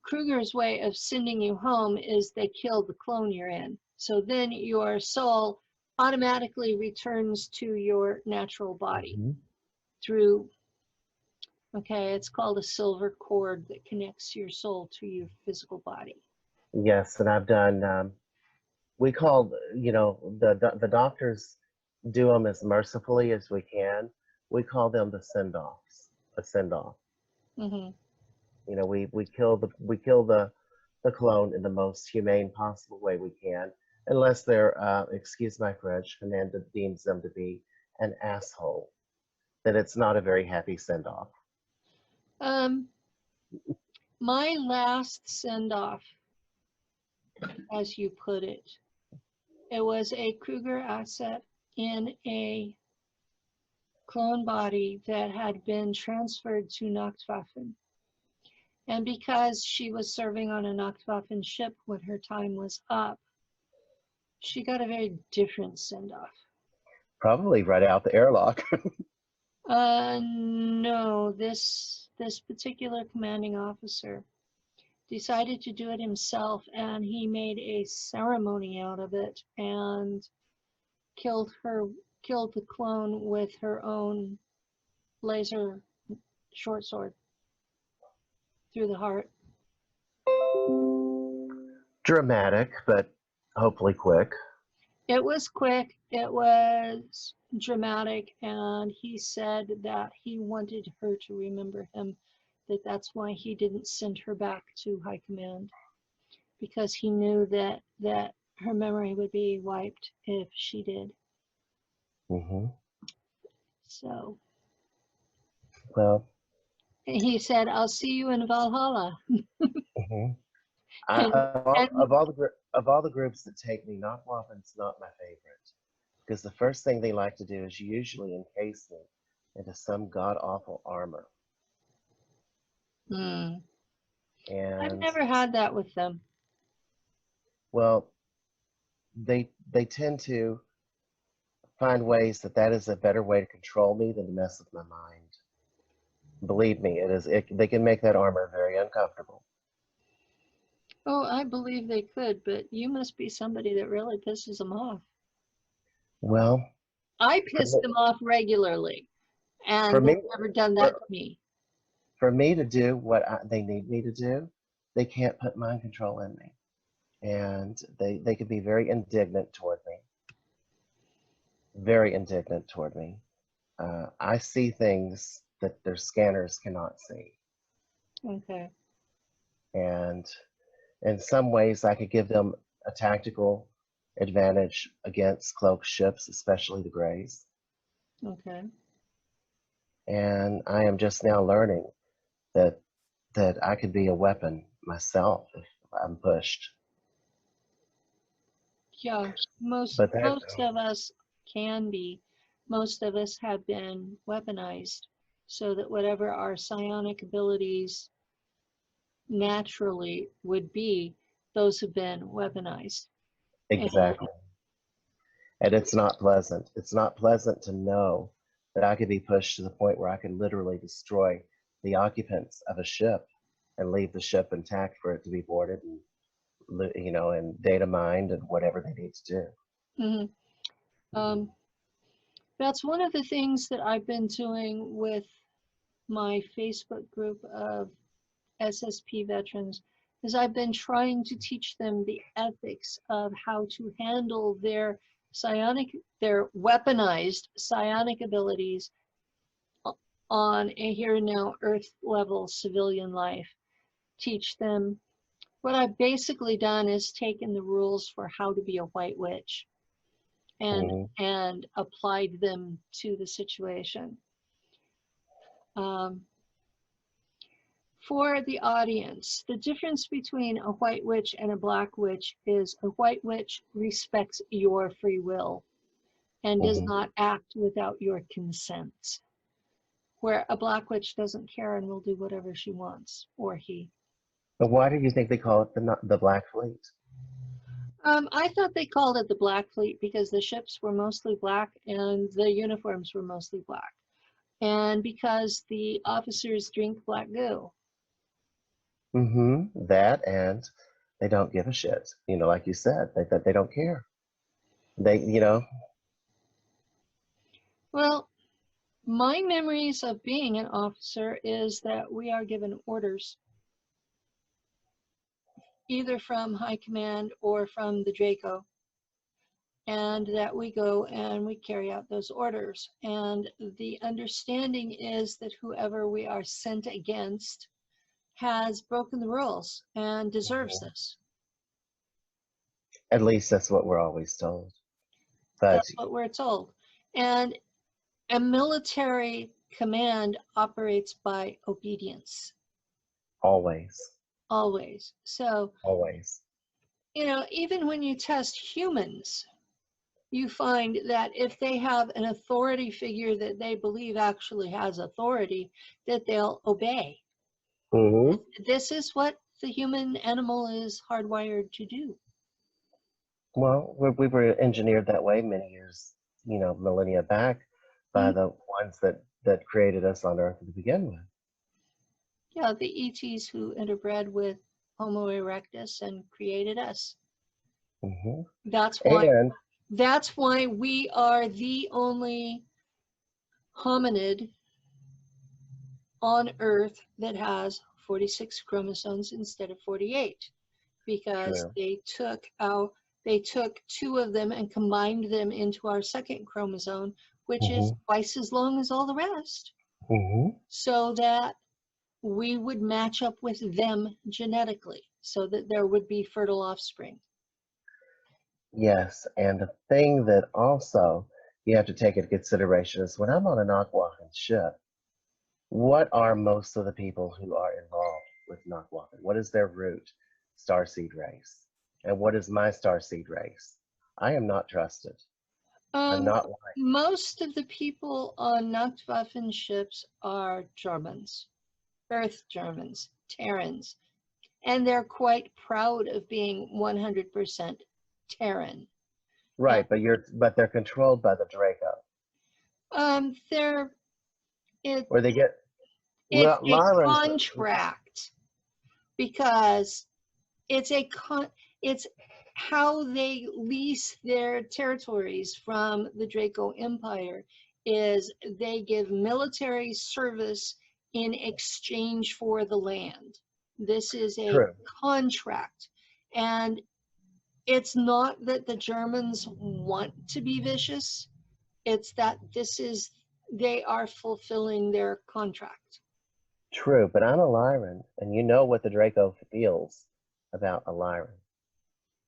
Kruger's way of sending you home is they kill the clone you're in. So then your soul automatically returns to your natural body through, okay, it's called a silver cord that connects your soul to your physical body. Yes, and I've done. We call, you know, the doctors do them as mercifully as we can. We call them the send-offs. A send-off. You know, we kill the clone in the most humane possible way we can, unless they're, excuse my French, Amanda deems them to be an asshole. Then it's not a very happy send-off. My last send-off, as you put it, it was a Kruger asset in a clone body that had been transferred to Nacht Waffen. And because she was serving on a Nacht Waffen ship when her time was up, she got a very different send-off. Probably right out the airlock. No, this particular commanding officer decided to do it himself, and he made a ceremony out of it and killed the clone with her own laser short sword through the heart. Dramatic, but hopefully quick. It was quick, it was dramatic, and he said that he wanted her to remember him, that that's why he didn't send her back to high command, because he knew that her memory would be wiped if she did. Mm-hmm. So Well, he said, I'll see you in Valhalla. mhm. And and Of all the groups that take me, Nacht Waffen's not my favorite because the first thing they like to do is usually encase me into some god awful armor, I've and never had that with them. well, they tend to find ways that that is a better way to control me than to mess with my mind. Believe me, it is. They can make that armor very uncomfortable. Oh, I believe they could, but you must be somebody that really pisses them off. Well, I for piss me, them off regularly, for and they've me, never done that for, to me. for me to do what they need me to do, they can't put mind control in me. And they can be very indignant toward me, very indignant toward me. I see things that their scanners cannot see. Okay. And in some ways, I could give them a tactical advantage against cloaked ships, especially the Greys. Okay. And I am just now learning that I could be a weapon myself if I'm pushed. Yeah, most But that, most of us can be. Most of us have been weaponized so that whatever our psionic abilities naturally would be, those have been weaponized. And exactly. And it's not pleasant. It's not pleasant to know that I could be pushed to the point where I could literally destroy the occupants of a ship and leave the ship intact for it to be boarded and and data mined and whatever they need to do. mhm. That's one of the things that I've been doing with my Facebook group of SSP veterans is I've been trying to teach them the ethics of how to handle their their weaponized psionic abilities on a here and now Earth level civilian life. Teach them. What I've basically done is taken the rules for how to be a white witch and Mm-hmm. and applied them to the situation. Um, For the audience, the difference between a white witch and a black witch is a white witch respects your free will and does Mm-hmm. not act without your consent, where a black witch doesn't care and will do whatever she wants, or he. But why do you think they call it the Black Fleet? I thought they called it the Black Fleet because the ships were mostly black and the uniforms were mostly black, and because the officers drink black goo. Mm-hmm. That and they don't give a shit. Like you said, they don't care. They. Well, my memories of being an officer is that we are given orders either from high command or from the Draco, and that we go and we carry out those orders. And the understanding is that whoever we are sent against has broken the rules and deserves this. At least that's what we're always told. But That's what we're told. And a military command operates by obedience, always, always. So, always. even when you test humans, you find that if they have an authority figure that they believe actually has authority, that they'll obey. Mm-hmm. This is what the human animal is hardwired to do. Well, we were engineered that way many years, millennia back by Mm, the ones that created us on Earth to begin with. yeah, the ETs who interbred with Homo erectus and created us. Mm-hmm. That's why And that's why we are the only hominid on Earth that has 46 chromosomes instead of 48, because true. they took out They took 2 of them and combined them into our second chromosome, which is Mm-hmm. twice as long as all the rest, Mm-hmm. so that we would match up with them genetically, so that there would be fertile offspring. Yes, and the thing that also you have to take into consideration is when I'm on a Nacht Waffen ship, what are most of the people who are involved with Nacht Waffen? What is their root starseed race? And what is my starseed race? I am not trusted. I'm Um, not liked. Most of the people on Nacht Waffen ships are Germans, Earth Germans, Terrans, and they're quite proud of being 100% Terran. And Right, but they're controlled by the Draco. they're it Or they get it's a Lyran's contract, because it's how they lease their territories from the Draco Empire. Is they give military service in exchange for the land. This is a true. contract, and it's not that the Germans want to be vicious, it's that they are fulfilling their contract. True, but I'm a Lyran, and you know what the Draco feels about a Lyran.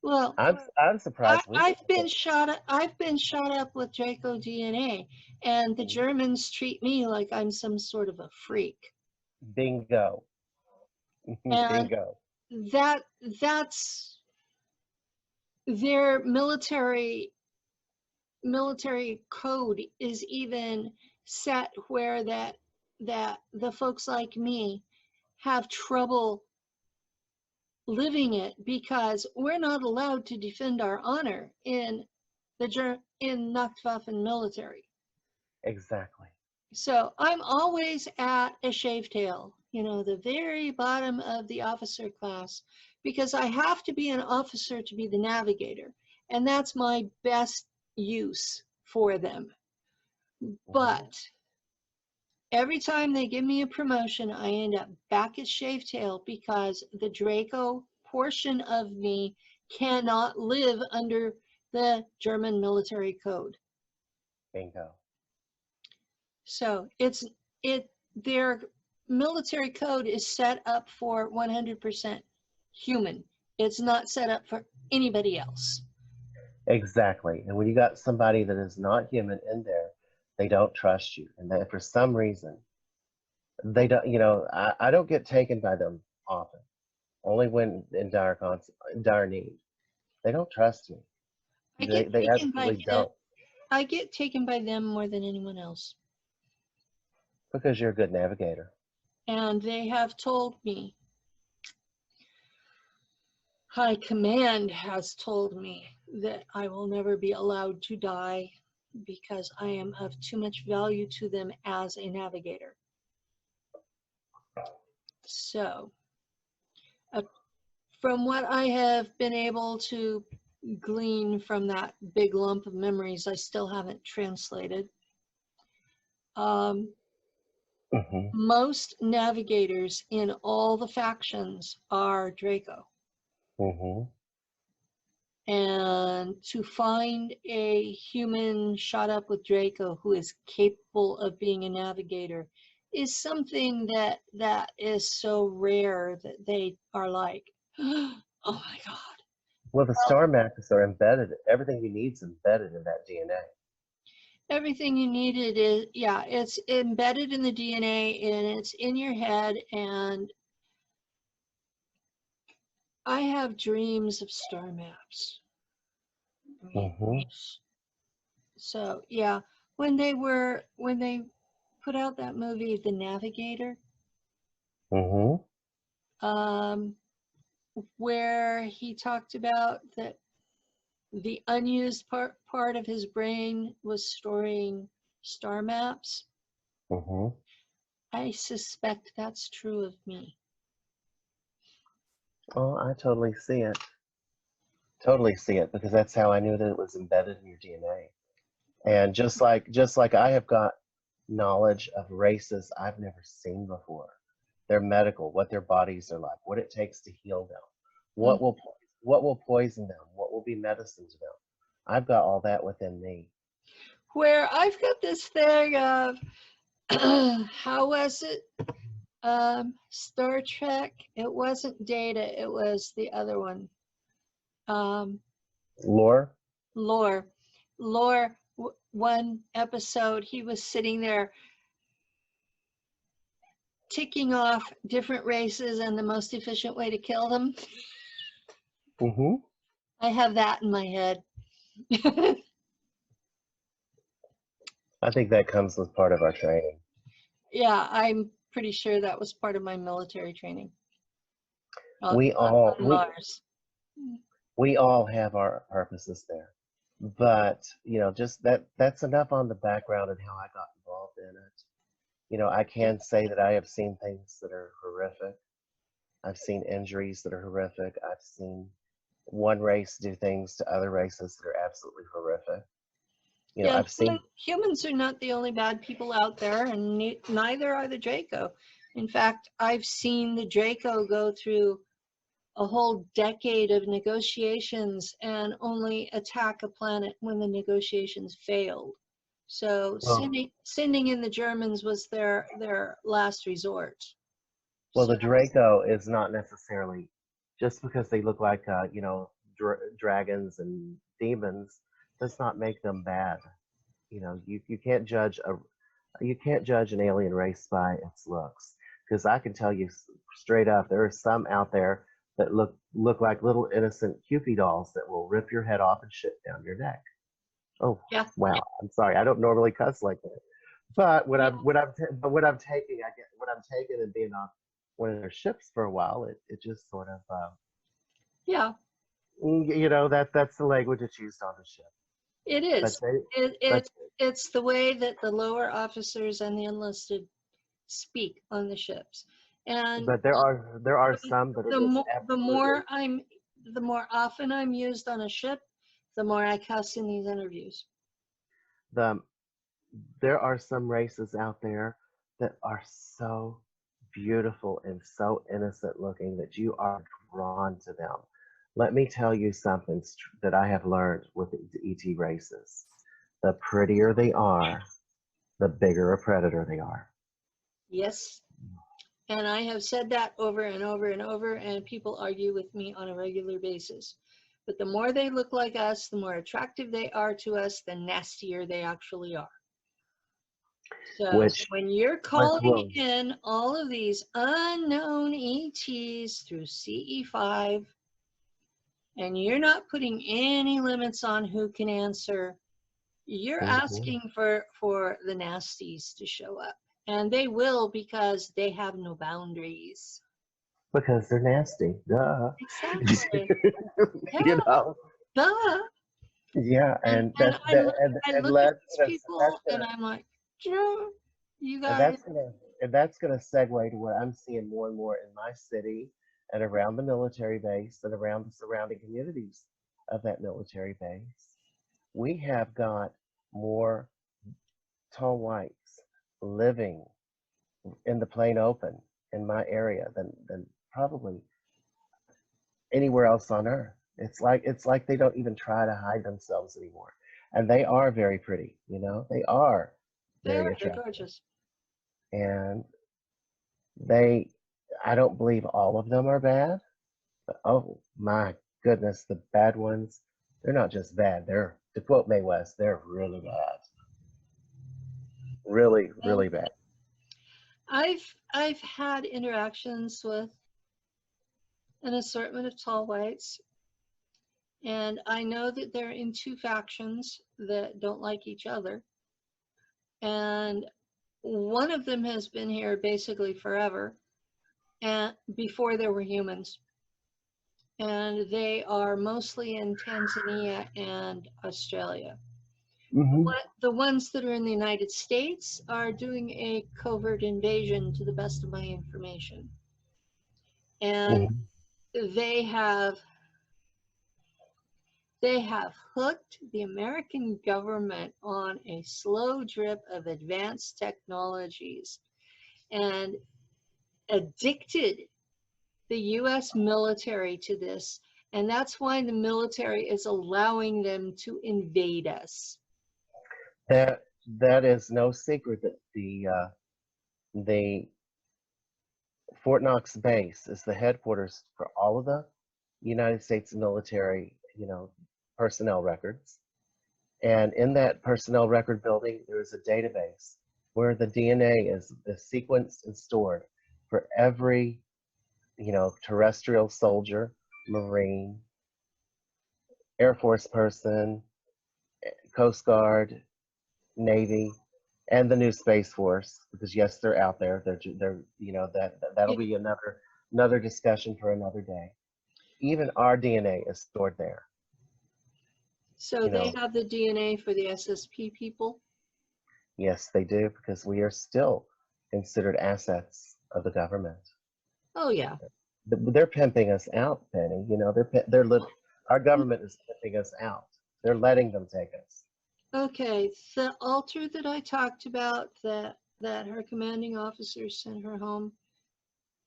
Well, I'm surprised we I've get been shot up with Draco DNA, and the Germans treat me like I'm some sort of a freak. bingo. And Bingo. that's their military code is even set where that the folks like me have trouble living it, because we're not allowed to defend our honor in Nacht Waffen military. Exactly. So I'm always at a shave tail, the very bottom of the officer class, because I have to be an officer to be the navigator, and that's my best use for them. But every time they give me a promotion, I end up back at shave tail, because the Draco portion of me cannot live under the German military code. Bingo. So their military code is set up for 100% human. It's not set up for anybody else. Exactly. And when you got somebody that is not human in there, they don't trust you. And that for some reason, they don't, I don't get taken by them often, only when in dire need. They don't trust me. I They, get they taken by absolutely them. don't, I get taken by them more than anyone else. because you're a good navigator. And they have told me, High Command has told me, that I will never be allowed to die, because I am of too much value to them as a navigator. So, from what I have been able to glean from that big lump of memories I still haven't translated, most navigators in all the factions are Draco. And to find a human shot up with Draco who is capable of being a navigator is something that is so rare, that they are like, oh my God. Well, the star maps are embedded. Everything you need is embedded in that DNA. Everything you needed is, yeah, it's embedded in the DNA, and it's in your head. And I have dreams of star maps. I mean, so yeah, when they put out that movie, The Navigator, where he talked about that the unused part of his brain was storing star maps. I suspect that's true of me. Oh, I totally see it. Totally see it, because that's how I knew that it was embedded in your DNA. And just like I have got knowledge of races I've never seen before. Their medical, what their bodies are like, what it takes to heal them, what will poison what will poison them? What will be medicine to them? I've got all that within me. Where I've got this thing of, how was it? Star Trek. It wasn't Data. It was the other one. Lore? Lore. Lore. One episode, he was sitting there ticking off different races and the most efficient way to kill them. Mm-hmm. I have that in my head. I think that comes with part of our training. Yeah, I'm pretty sure that was part of my military training. We all on Mars. we all have our purposes there. But, you know, just that's enough on the background and how I got involved in it. You know, I can say that I have seen things that are horrific. I've seen injuries that are horrific. I've seen one race do things to other races that are absolutely horrific. You know, Yeah, I've seen humans are not the only bad people out there, and neither are the Draco. In fact, I've seen the Draco go through a whole decade of negotiations and only attack a planet when the negotiations failed. So well, sending in the Germans was their last resort. well, So the Draco is not necessarily just because they look like you know, dragons and demons does not make them bad. You know, you can't judge an alien race by its looks, because I can tell you straight up, there are some out there that look like little innocent Cupid dolls that will rip your head off and shit down your neck. Oh, yeah, wow! I'm sorry, I don't normally cuss like that, but yeah, what I'm taking and being on one of their ships for a while, it just sort of yeah. you know, that's the language that's used on the ship. It But is. they It, but it's the way that the lower officers and the enlisted speak on the ships, and but there are some that are just the absolutely more the more often I'm used on a ship, the more I cuss in these interviews. the there are some races out there that are so beautiful and so innocent looking that you are drawn to them. Let me tell you something that I have learned with the ET races. The prettier they are, the bigger a predator they are. Yes, and I have said that over and over and over, and people argue with me on a regular basis. But the more they look like us, the more attractive they are to us, the nastier they actually are. So Which when you're like calling will in all of these unknown ETs through CE5, and you're not putting any limits on who can answer, you're mhm, asking for the nasties to show up. And they will, because they have no boundaries. because they're nasty. Duh. Exactly. You Yeah, know? duh. Yeah, And and and I look I and look at that's these gonna people and I'm like, yeah, you and guys, that's gonna and that's gonna segue to what I'm seeing more and more in my city and around the military base and around the surrounding communities of that military base. We have got more tall whites living in the plain open in my area than probably anywhere else on earth. It's like they don't even try to hide themselves anymore. And they are very pretty, you know, they are very they're attractive. gorgeous. And they, I don't believe all of them are bad, but oh my goodness, the bad ones, they're not just bad. They're, to quote Mae West, they're really bad. Really, And really bad. I've had interactions with an assortment of tall whites, and I know that they're in two factions that don't like each other. And one of them has been here basically forever, and before there were humans. And they are mostly in Tanzania and Australia. Hmm. The ones that are in the United States are doing a covert invasion, to the best of my information. And Hmm. they have they have hooked the American government on a slow drip of advanced technologies and addicted the US military to this, And that's why the military is allowing them to invade us. That is no secret that the Fort Knox base is the headquarters for all of the United States military, personnel records. And in that personnel record building, there is a database where the DNA is sequenced and stored for every, terrestrial soldier, Marine, Air Force person, Coast Guard, Navy, and the new Space Force. Because yes, they're out there. They're that'll be another discussion for another day. Even our DNA is stored there. So they have the DNA for the SSP people? Yes, they do, because we are still considered assets of the government. Oh, yeah. They're pimping us out, Penny. Our government is pimping us out. They're letting them take us. Okay, the altar that I talked about that her commanding officer sent her home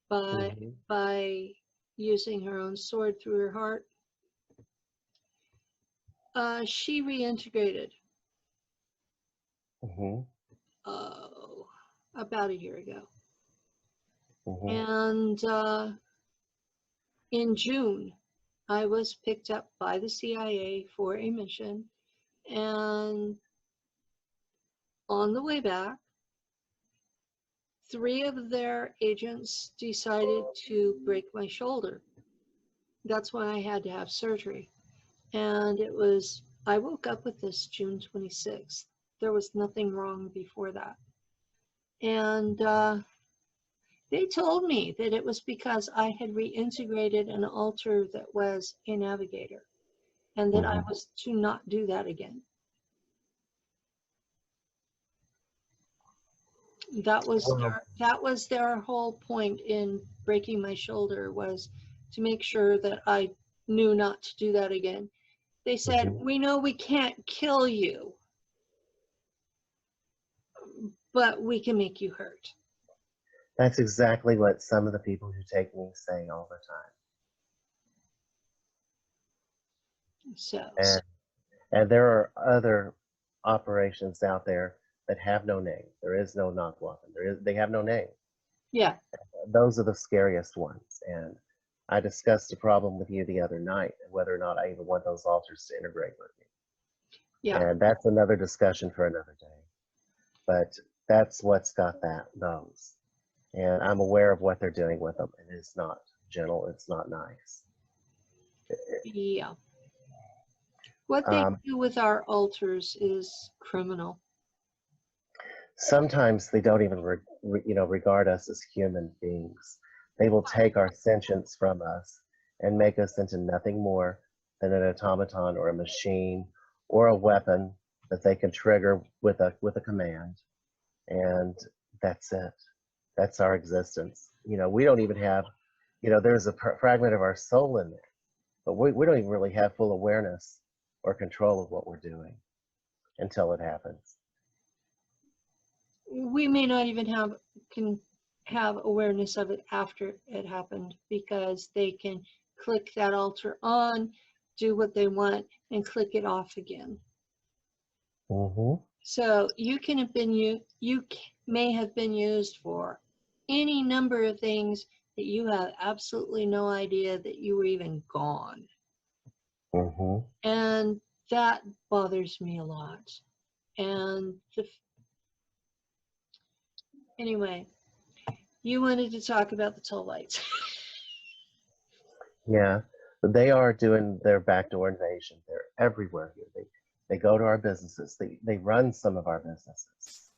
by using her own sword through her heart, she reintegrated about a year ago. And in June, I was picked up by the CIA for a mission, and on the way back, 3 of their agents decided to break my shoulder. That's why I had to have surgery. And I woke up with this June 26th. There was nothing wrong before that. And they told me that it was because I had reintegrated an altar that was a navigator, and that I was to not do that again. That was their whole point in breaking my shoulder, was to make sure that I knew not to do that again. They said, we know we can't kill you, but we can make you hurt. That's exactly what some of the people who take me say all the time. And there are other operations out there that have no name. There is no Nacht Waffen. They have no name. Yeah. Those are the scariest ones. And I discussed a problem with you the other night, whether or not I even want those altars to integrate with me. Yeah. And that's another discussion for another day. But that's what's got those. And I'm aware of what they're doing with them. And it's not gentle. It's not nice. Yeah. What they do with our altars is criminal. Sometimes they don't even regard us as human beings. They will take our sentience from us and make us into nothing more than an automaton or a machine or a weapon that they can trigger with a command. And that's it. That's our existence. We don't even have, there's a fragment of our soul in there, but we don't even really have full awareness or control of what we're doing until it happens. We may not even have awareness of it after it happened, because they can click that altar on, do what they want, and click it off again. So you may have been used for any number of things that you have absolutely no idea that you were even gone. And that bothers me a lot. And anyway, you wanted to talk about the toll lights. Yeah, they are doing their backdoor invasion. They're everywhere here. They go to our businesses. They run some of our businesses.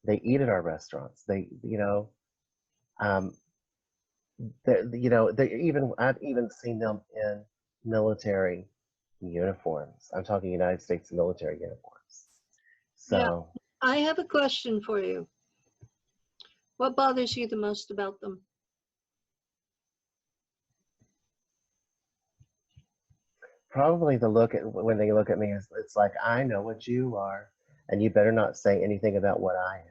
They eat at our restaurants. I've even seen them in military uniforms. I'm talking United States military uniforms. So yeah, I have a question for you. What bothers you the most about them? Probably when they look at me, it's like, I know what you are, and you better not say anything about what I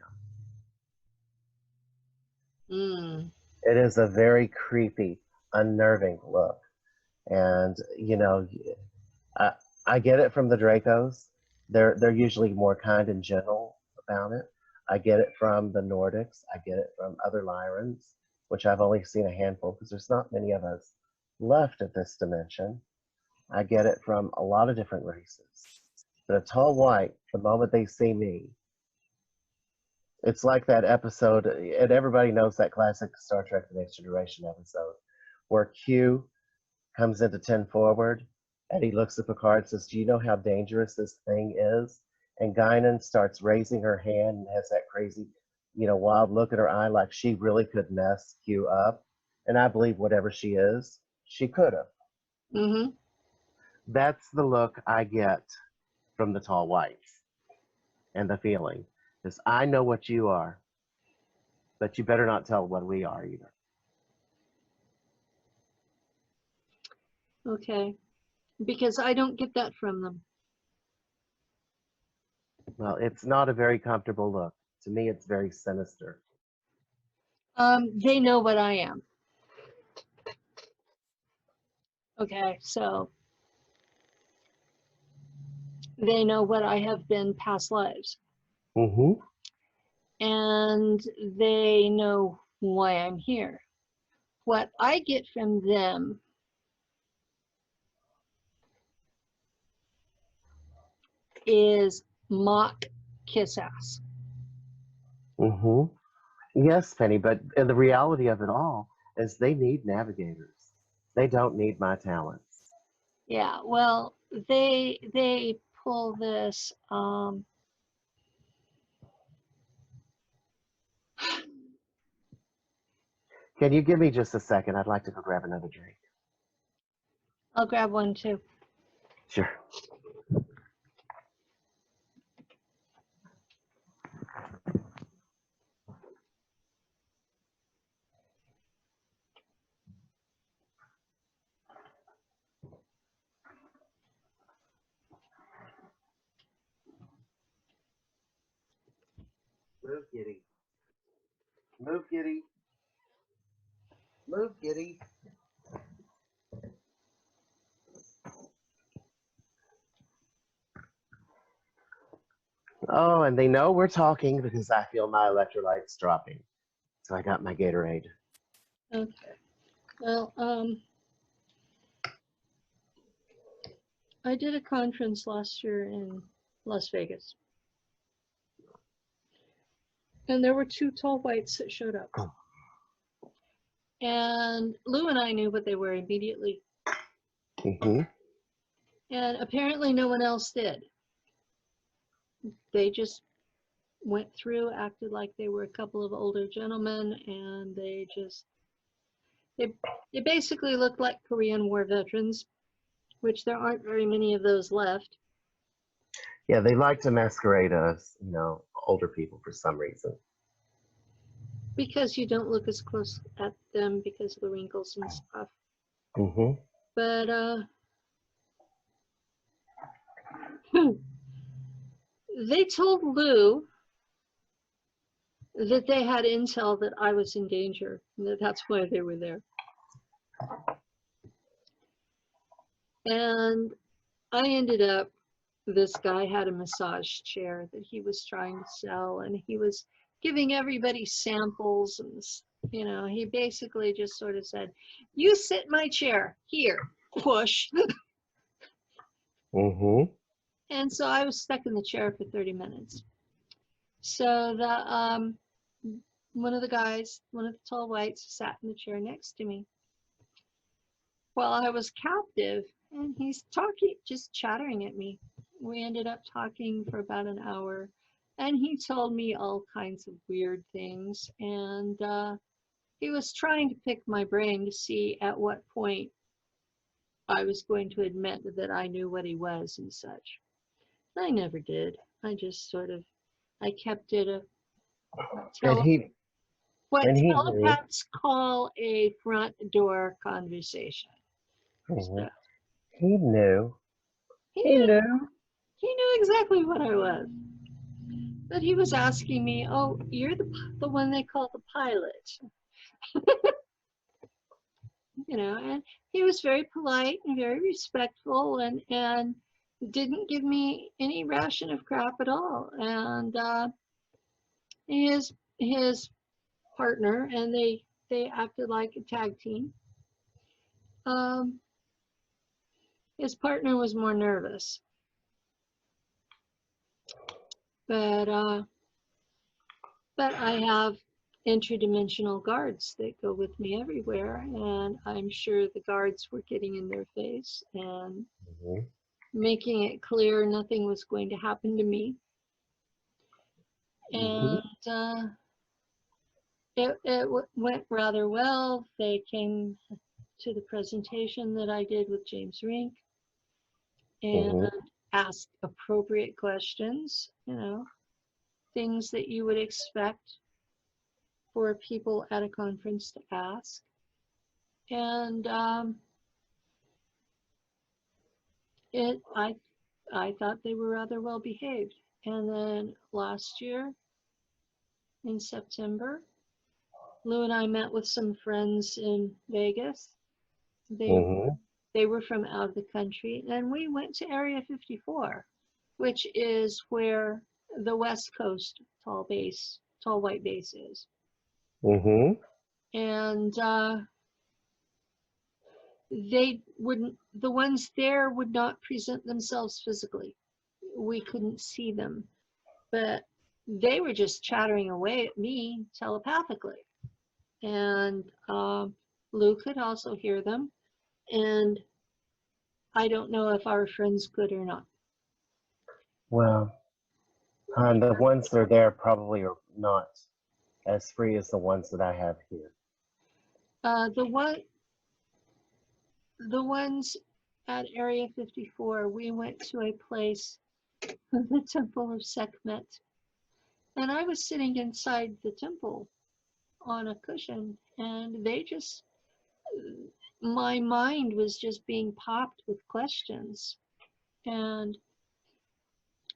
am. It is a very creepy, unnerving look. And, you know, I, I get it from the Dracos. They're usually more kind and gentle about it. I get it from the Nordics. I get it from other Lyrans, which I've only seen a handful because there's not many of us left at this dimension. I get it from a lot of different races. But a tall white, the moment they see me, it's like that episode, and everybody knows that classic Star Trek The Next Generation episode, where Q comes into 10 forward, and he looks at Picard and says, do you know how dangerous this thing is? And Guinan starts raising her hand and has that crazy, you know, wild look in her eye like she really could mess Q up. And I believe whatever she is, she could have. Mm-hmm. That's the look I get from the tall whites. And the feeling is, I know what you are, but you better not tell what we are either. Okay. Because I don't get that from them. Well, it's not a very comfortable look. To me, it's very sinister. They know what I am. Okay, so they know what I have been past lives. Mm-hmm. And they know why I'm here. What I get from them is mock kiss ass. Mm-hmm. Yes, Penny, but the reality of it all is they need navigators. They don't need my talents. Yeah, well, they pull this Can you give me just a second? I'd like to go grab another drink. I'll grab one too. Sure. Move, Giddy. Move, Giddy. Move, Giddy. Oh, and they know we're talking because I feel my electrolytes dropping. So I got my Gatorade. Okay. Well, I did a conference last year in Las Vegas. And there were two tall whites that showed up. Oh. And Lou and I knew what they were immediately. Mm-hmm. And apparently no one else did. They just went through, acted like they were a couple of older gentlemen, and they basically looked like Korean War veterans, which there aren't very many of those left. Yeah, they like to masquerade as, you know, older people for some reason. Because you don't look as close at them because of the wrinkles and stuff. Mm-hmm. But they told Lou that they had intel that I was in danger, and that's why they were there. And I ended up, this guy had a massage chair that he was trying to sell, and he was giving everybody samples, and you know, he basically just sort of said, you sit in my chair, here, push. Mm-hmm. And so I was stuck in the chair for 30 minutes. So the one of the guys, one of the tall whites, sat in the chair next to me while I was captive, and he's talking, just chattering at me. We ended up talking for about an hour, and he told me all kinds of weird things, and he was trying to pick my brain to see at what point I was going to admit that I knew what he was and such. I never did. I just sort of, I kept it a what telepaths call a front door conversation. Mm-hmm. So, He knew. He knew exactly what I was. But he was asking me, oh, you're the one they call the pilot. you know, and he was very polite and very respectful and didn't give me any ration of crap at all. And his partner, and they acted like a tag team. Um, his partner was more nervous, but I have interdimensional guards that go with me everywhere, and I'm sure the guards were getting in their face and Mm-hmm. making it clear nothing was going to happen to me. Mm-hmm. And it went rather well. They came to the presentation that I did with James Rink and Mm-hmm. asked appropriate questions, you know, things that you would expect for people at a conference to ask. And I thought they were rather well behaved. And then last year in September, Lou and I met with some friends in Vegas. They Mm-hmm. they were from out of the country, and we went to Area 54, which is where the West Coast tall white base is. Mm-hmm. And the ones there would not present themselves physically. We couldn't see them, but they were just chattering away at me telepathically. And Lou could also hear them. And I don't know if our friends could or not. Well, the ones that are there probably are not as free as the ones that I have here. The ones at Area 54, we went to a place, the Temple of Sekhmet, and I was sitting inside the temple on a cushion, and my mind was just being popped with questions. And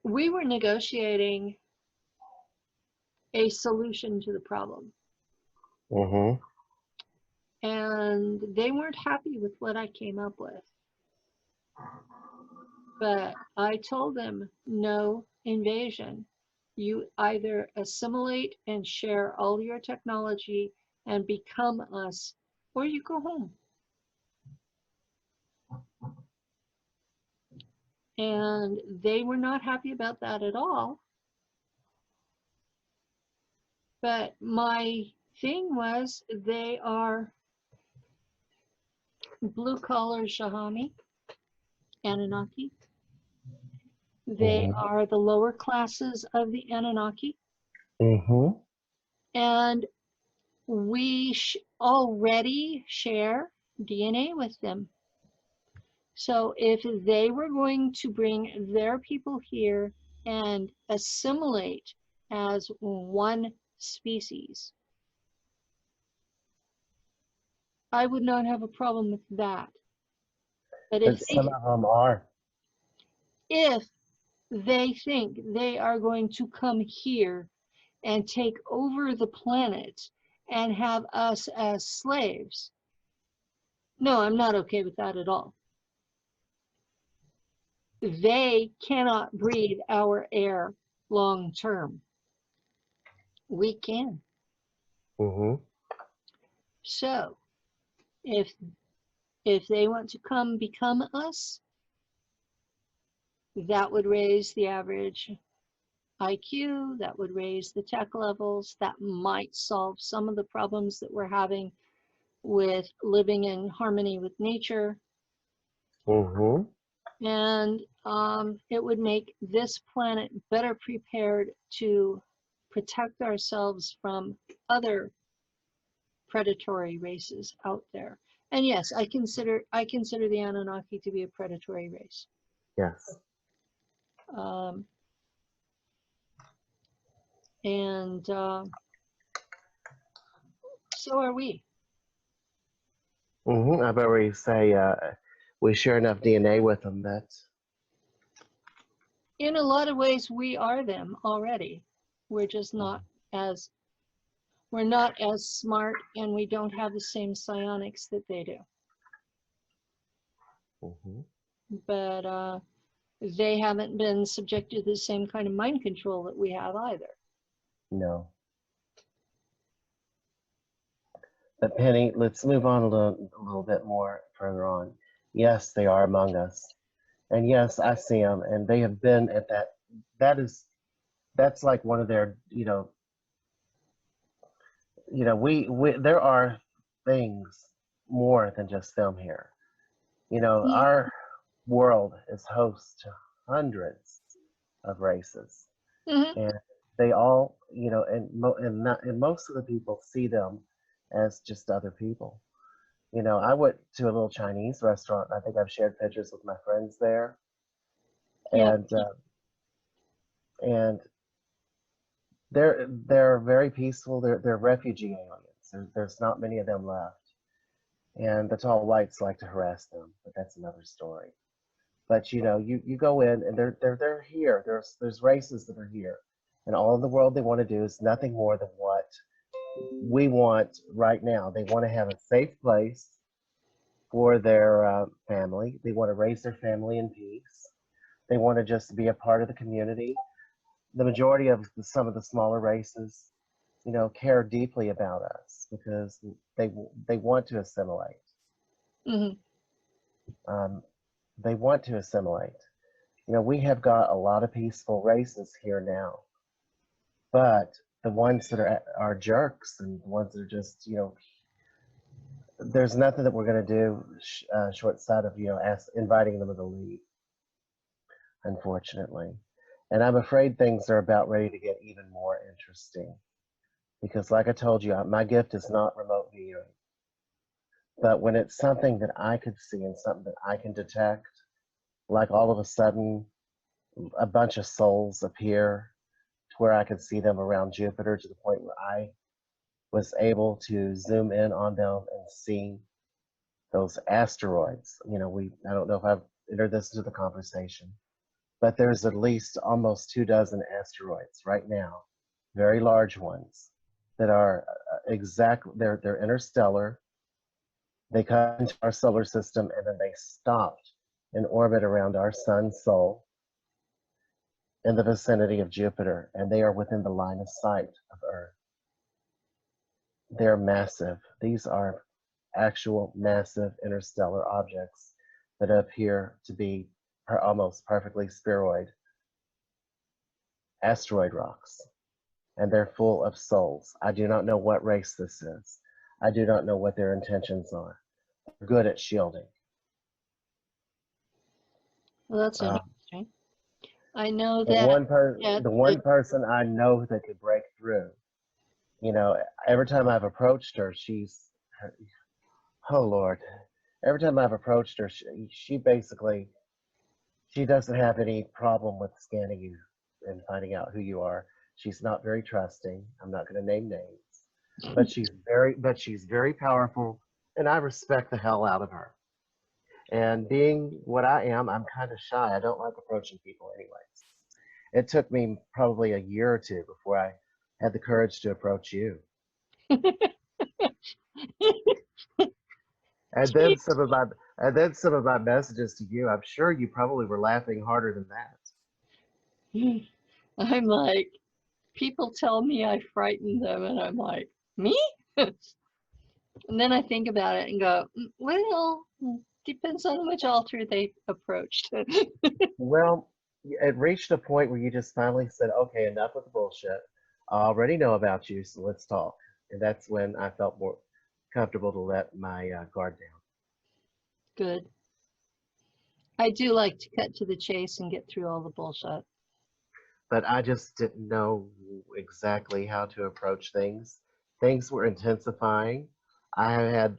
we were negotiating a solution to the problem. Mm-hmm. And they weren't happy with what I came up with. But I told them, no invasion. You either assimilate and share all your technology and become us, or you go home. And they were not happy about that at all. But my thing was, they are blue collar Shahami, Anunnaki. They Mm-hmm. are the lower classes of the Anunnaki. Mm-hmm. And we already share DNA with them. So if they were going to bring their people here and assimilate as one species, I would not have a problem with that. But But some of them are. if they think they are going to come here and take over the planet and have us as slaves, no, I'm not okay with that at all. They cannot breathe our air long term. We can. Mm-hmm. So if they want to come become us, that would raise the average IQ, that would raise the tech levels, that might solve some of the problems that we're having with living in harmony with nature. Mm-hmm. And it would make this planet better prepared to protect ourselves from other predatory races out there. And yes, I consider the Anunnaki to be a predatory race. Yes. And so are we. Mm-hmm. I've already say we share enough DNA with them that. In a lot of ways, we are them already. We're just not as smart, and we don't have the same psionics that they do. Hmm. but they haven't been subjected to the same kind of mind control that we have either. No. But Penny, let's move on a little bit more further on. Yes, they are among us. And yes, I see them, and they have been at that. That is, that's like one of their, we there are things more than just them here. Our world is host to hundreds of races, Mm-hmm. and they all, and most of the people see them as just other people. I went to a little Chinese restaurant. I think I've shared pictures with my friends there, Yep. and they're very peaceful. They're refugee aliens. There's not many of them left, and the tall whites like to harass them, but that's another story. But you go in and they're here. There's races that are here, and all in the world they want to do is nothing more than what we want right now. They want to have a safe place for their family. They want to raise their family in peace. They want to just be a part of the community. The majority of some of the smaller races, care deeply about us because they want to assimilate. Mm-hmm. Um, they want to assimilate. We have got a lot of peaceful races here now, but the ones that are jerks and the ones that are just, there's nothing that we're going to do short side of, inviting them to leave, unfortunately. And I'm afraid things are about ready to get even more interesting because, like I told you, my gift is not remote viewing. But when it's something that I could see and something that I can detect, like all of a sudden a bunch of souls appear to where I could see them around Jupiter to the point where I was able to zoom in on them and see those asteroids. I don't know if I've entered this into the conversation, but there's at least almost 24 asteroids right now, very large ones that are they're interstellar. They come into our solar system and then they stopped in orbit around our sun's soul in the vicinity of Jupiter, and they are within the line of sight of Earth. They're massive. These are actual massive interstellar objects that appear to be almost perfectly spheroid asteroid rocks, and they're full of souls. I do not know what race this is. I do not know what their intentions are. They're good at shielding. Well, that's Uh, interesting. I know the that one at the the, one person I know that could break through. Every time I've approached her, oh Lord, every time I've approached her, she basically she doesn't have any problem with scanning you and finding out who you are. She's not very trusting. I'm not going to name names, but she's very powerful, and I respect the hell out of her. And being what I am, I'm kind of shy. I don't like approaching people, anyways. It took me probably a year or two before I had the courage to approach you. And then some of my and then some of my messages to you, I'm sure you probably were laughing harder than that. I'm like, people tell me I frighten them, and I'm like, me? And then I think about it and go, well, depends on which altar they approached. Well, it reached a point where you just finally said, "Okay, enough with the bullshit. I already know about you, so let's talk." And that's when I felt more comfortable to let my guard down. Good. I do like to cut to the chase and get through all the bullshit. But I just didn't know exactly how to approach things. Things were intensifying. I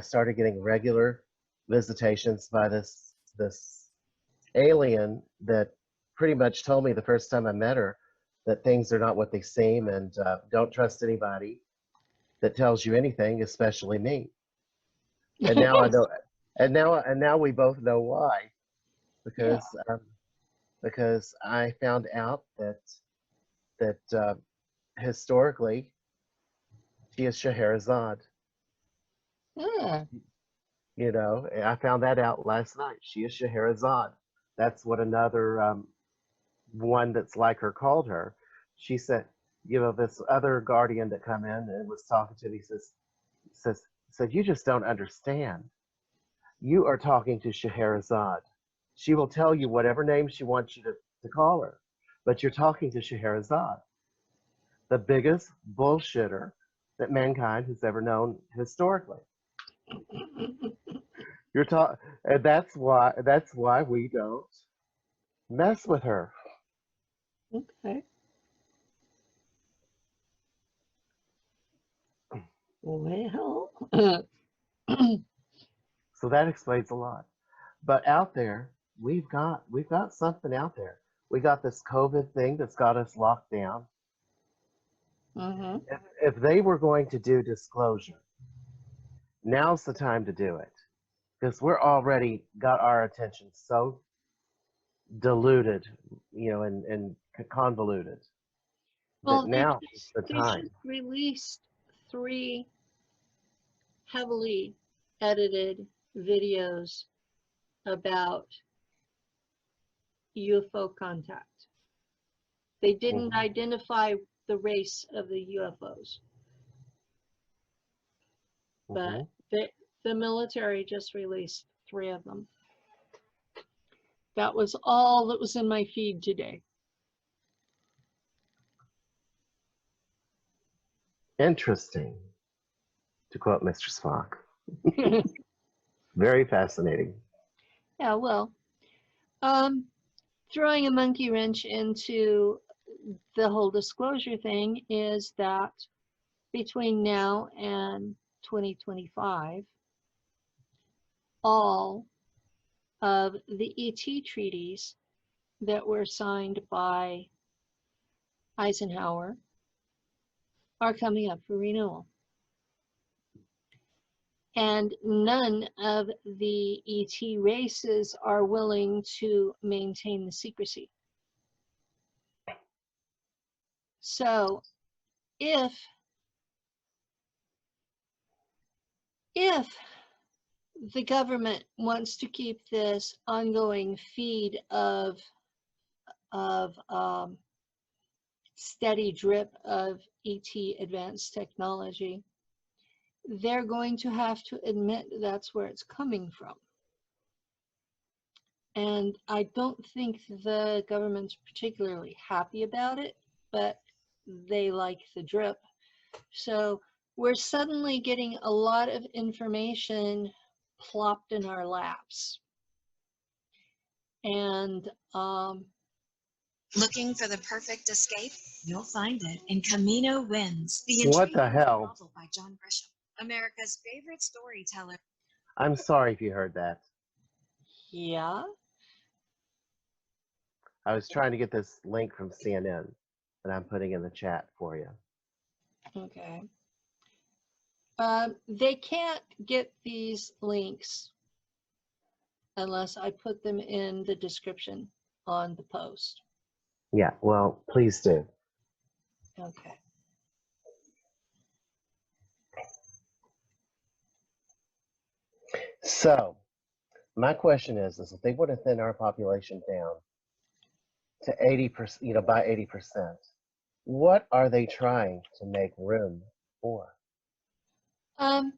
started getting regular visitations by this alien that pretty much told me the first time I met her that things are not what they seem, and don't trust anybody that tells you anything, especially me. And now I know, and now we both know why, Yeah. because I found out that historically she is Scheherazade. Ah, You know, and I found that out last night. She is Scheherazade. That's what another one that's like her called her. She said, you know, this other guardian that come in and was talking to me said, you just don't understand. You are talking to Scheherazade. She will tell you whatever name she wants you to call her, but you're talking to Scheherazade, the biggest bullshitter that mankind has ever known historically. You're talking, and that's why we don't mess with her. Okay. Well, So that explains a lot. But out there, we've got something out there. We got this COVID thing that's got us locked down. mhm. If they were going to do disclosure, now's the time to do it because we're already got our attention so diluted, you know, and convoluted that Well, now is the they time. just released 3 heavily edited videos about UFO contact. They didn't Mhm. identify the race of the UFOs, but Mhm. the military just released 3 of them. That was all that was in my feed today. Interesting, to quote Mr. Spock. Very fascinating. Yeah, well, um, throwing a monkey wrench into the whole disclosure thing is that between now and 2025, all of the ET treaties that were signed by Eisenhower are coming up for renewal. And none of the ET races are willing to maintain the secrecy. So if the government wants to keep this ongoing feed of steady drip of ET advanced technology, they're going to have to admit that's where it's coming from. And I don't think the government's particularly happy about it, but they like the drip. So we're suddenly getting a lot of information plopped in our laps. And Looking for the perfect escape? You'll find it in Camino Winds, the What the intriguing new hell? novel by John Grisham, America's favorite storyteller. I'm sorry if you heard that. yeah, I was trying to get this link from CNN that I'm putting in the chat for you. okay. They can't get these links unless I put them in the description on the post. Yeah, well, please do. Okay. So, my question is if they want to thin our population down to 80%, you know, by 80%, what are they trying to make room for? Um,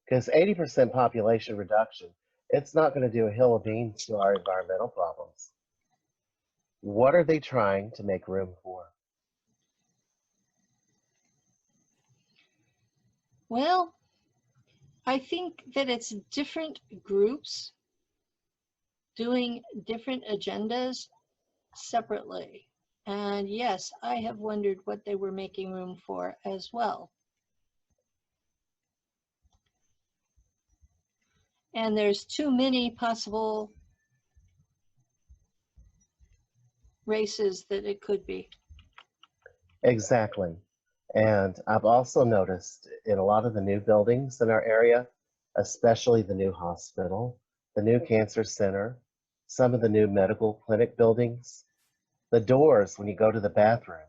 Because 80% population reduction, it's not going to do a hill of beans to our environmental problems. What are they trying to make room for? well, I think that it's different groups doing different agendas separately. And yes, I have wondered what they were making room for as well. And there's too many possible races that it could be. Exactly. And I've also noticed in a lot of the new buildings in our area, especially the new hospital, the new cancer center, some of the new medical clinic buildings, the doors when you go to the bathroom,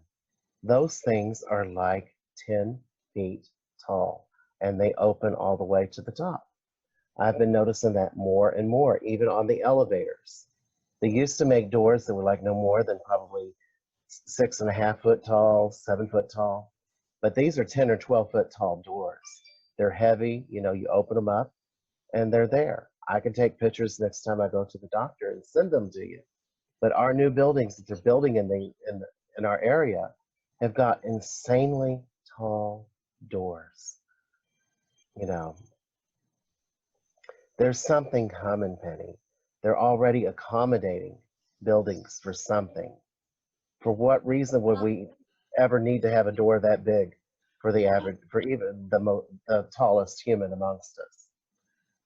those things are like 10 feet tall and they open all the way to the top. I've been noticing that more and more, even on the elevators. They used to make doors that were like no more than probably 6.5 foot tall, 7 foot tall. But these are 10 or 12 foot tall doors. They're heavy, you know, you open them up and they're there. I can take pictures next time I go to the doctor and send them to you. But our new buildings that they're building in our area have got insanely tall doors. You know, there's something coming, Penny. They're already accommodating buildings for something. For what reason would we ever need to have a door that big for the average, for even the tallest human amongst us?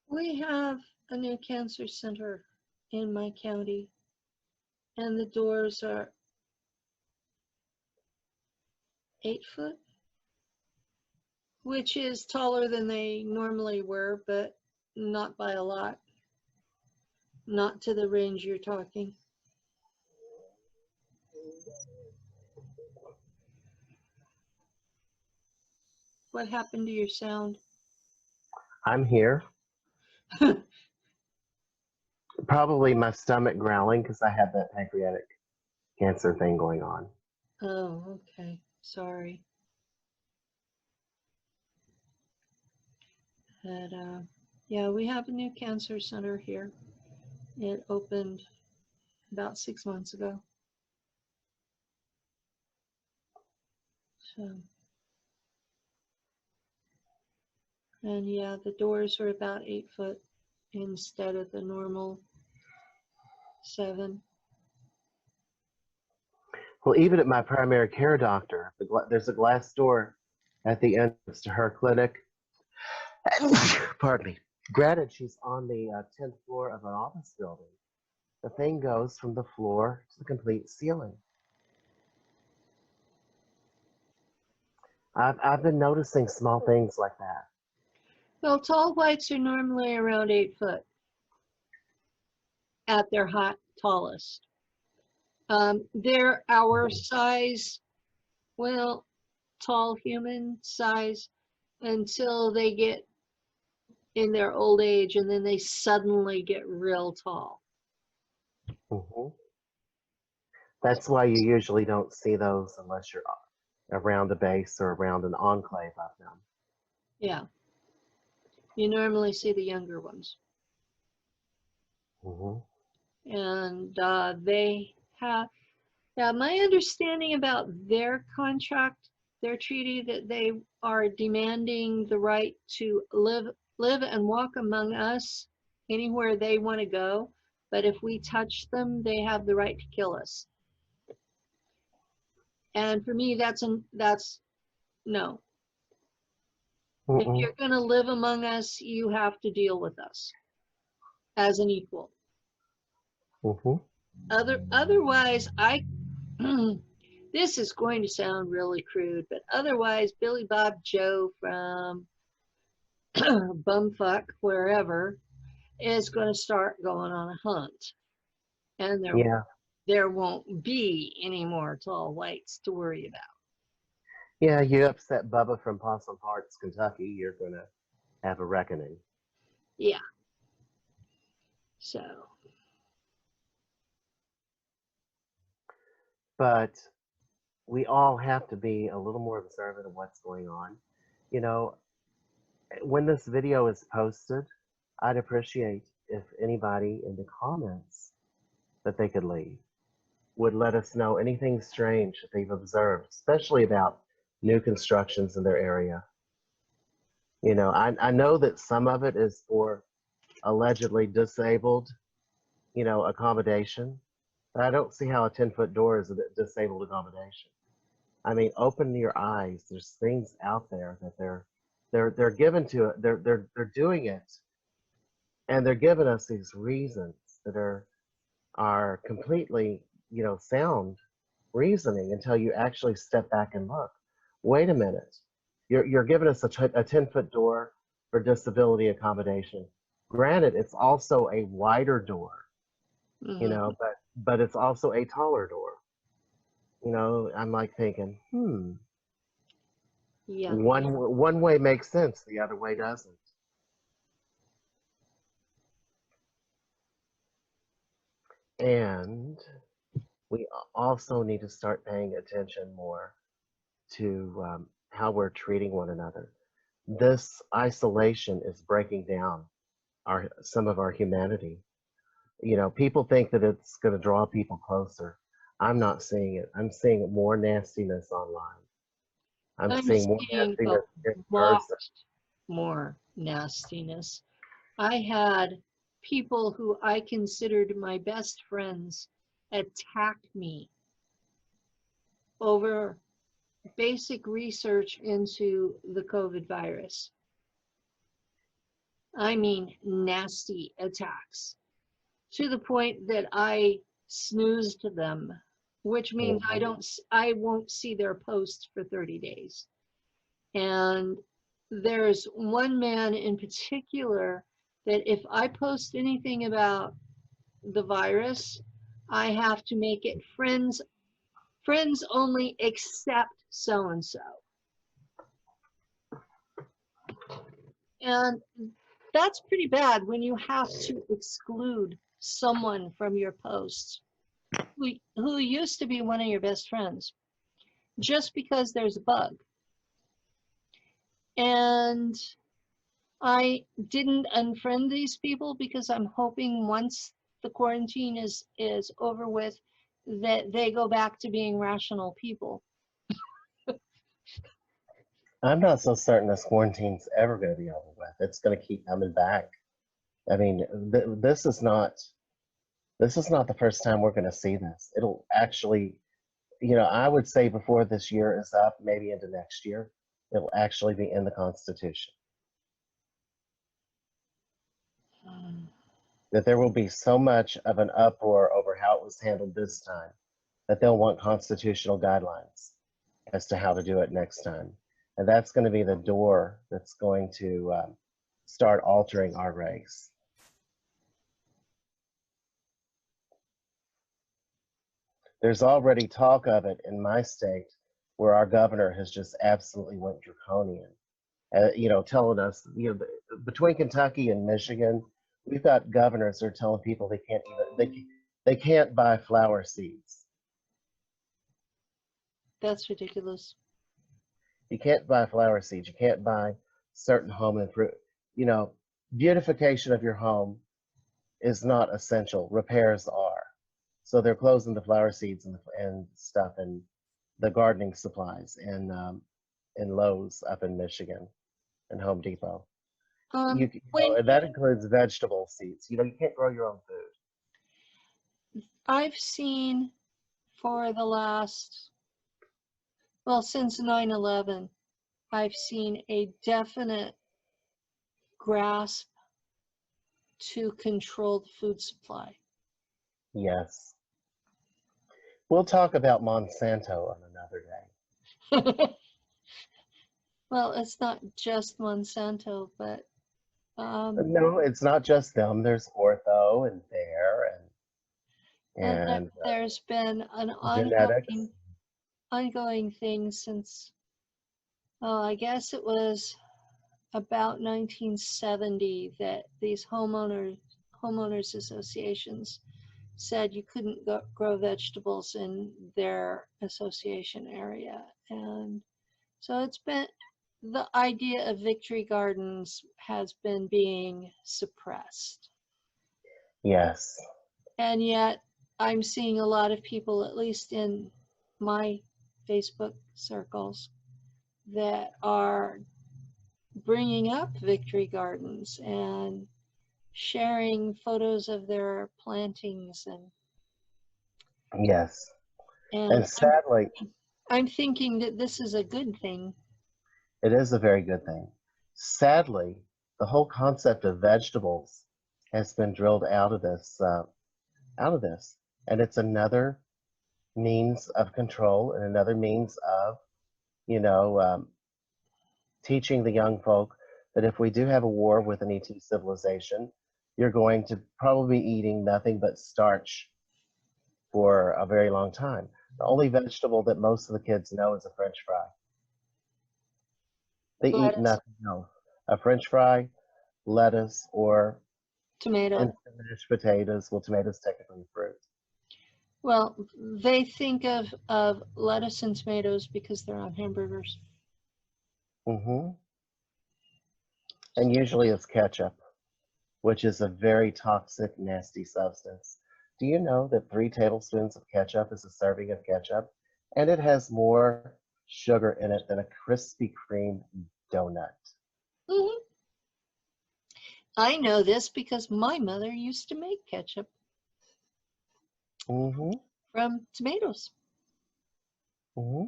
We have a new cancer center in my county, and the doors are 8 foot, which is taller than they normally were, but not by a lot. Not to the range you're talking. What happened to your sound? I'm here. Probably my stomach growling because I have that pancreatic cancer thing going on. Oh, okay. Sorry. But yeah, we have a new cancer center here. It opened about 6 months ago. So, and yeah, the doors are about 8 foot instead of the normal 7. Well, even at my primary care doctor, there's a glass door at the entrance to her clinic. Pardon me. Granted, she's on the 10th floor of an office building. The thing goes from the floor to the complete ceiling. I've been noticing small things like that. Well, tall whites are normally around 8 foot at their tallest. They're our size, well, tall human size until they get in their old age, and then they suddenly get real tall. Mm-hmm. That's why you usually don't see those unless you're around a base or around an enclave of them. Yeah. You normally see the younger ones. Mm-hmm. And they have, yeah, my understanding about their contract, their treaty, that they are demanding the right to live and walk among us anywhere they want to go. But if we touch them, they have the right to kill us. And for me, that's no. Mm-mm. If you're going to live among us, you have to deal with us as an equal. Mm-hmm. Otherwise, this is going to sound really crude, but otherwise, Billy Bob Joe from Bumfuck, wherever, is going to start going on a hunt. And there won't be any more tall whites to worry about. Yeah, you upset Bubba from Possum Hearts, Kentucky, you're going to have a reckoning. Yeah. So. But we all have to be a little more observant of what's going on. You know, when this video is posted, I'd appreciate if anybody in the comments that they could leave would let us know anything strange that they've observed, especially about new constructions in their area. You know, I know that some of it is for allegedly disabled, you know, accommodation, but I don't see how a 10-foot door is a disabled accommodation. I mean, open your eyes. There's things out there that they're given to it. They're doing it, and they're giving us these reasons that are completely, you know, sound reasoning until you actually step back and look. Wait a minute. You're giving us a 10-foot door for disability accommodation. Granted, it's also a wider door, you know, but it's also a taller door. You know, I'm like thinking, Yeah. one way makes sense, the other way doesn't. And we also need to start paying attention more to how we're treating one another. This isolation is breaking down some of our humanity. People think that it's going to draw people closer. I'm not seeing it. I'm seeing more nastiness online. I'm I'm seeing more seeing a nastiness in lot person. more nastiness. I had people who I considered my best friends attack me over basic research into the COVID virus. I mean, nasty attacks to the point that I snoozed them, which means Mhm. I won't see their posts for 30 days. And there's one man in particular that if I post anything about the virus, I have to make it friends only except so and so. And that's pretty bad when you have to exclude someone from your posts who used to be one of your best friends just because there's a bug. And I didn't unfriend these people because I'm hoping once the quarantine is over with that they go back to being rational people. I'm not so certain this quarantine's ever going to be over with. It's going to keep coming back. I mean, this is not the first time we're going to see this. It'll actually, I would say before this year is up, maybe into next year, it'll actually be in the Constitution. That there will be so much of an uproar over how it was handled this time that they'll want constitutional guidelines as to how to do it next time. And that's going to be the door that's going to start altering our race. There's already talk of it in my state where our governor has just absolutely went draconian. Telling us, between Kentucky and Michigan, we've got governors that are telling people they can't buy flower seeds. That's ridiculous. You can't buy flower seeds. You can't buy certain home and fruit. Beautification of your home is not essential. Repairs are. So they're closing the flower seeds and stuff and the gardening supplies in Lowe's up in Michigan and Home Depot. When And that includes vegetable seeds. You can't grow your own food. I've seen for the last, well, since 9/11, I've seen a definite grasp to control the food supply. Yes. We'll talk about Monsanto on another day. Well, it's not just Monsanto, but No, it's not just them. There's Ortho and Bayer and there's been an genetics. ongoing thing since, I guess it was about 1970 that these homeowners associations said you couldn't grow vegetables in their association area. And so it's been, the idea of victory gardens has been being suppressed. Yes. And yet I'm seeing a lot of people, at least in my Facebook circles, that are bringing up victory gardens and sharing photos of their plantings. Yes. And And sadly, I'm thinking that this is a good thing. it is a very good thing. Sadly, the whole concept of vegetables has been drilled out of this, and it's another means of control and another means of, teaching the young folk that if we do have a war with an ET civilization, you're going to probably be eating nothing but starch for a very long time. The only vegetable that most of the kids know is a French fry. They eat Lettuce, nothing else. A French fry, lettuce, or tomato. instant mashed potatoes. Well, tomatoes technically fruit. Well, they think of lettuce and tomatoes because they're on hamburgers. Mm-hmm. And usually it's ketchup, which is a very toxic, nasty substance. Do you know that 3 tablespoons of ketchup is a serving of ketchup? And it has more sugar in it than a Krispy Kreme donut. Hmm. I know this because my mother used to make ketchup Mm-hmm. from tomatoes Mm-hmm.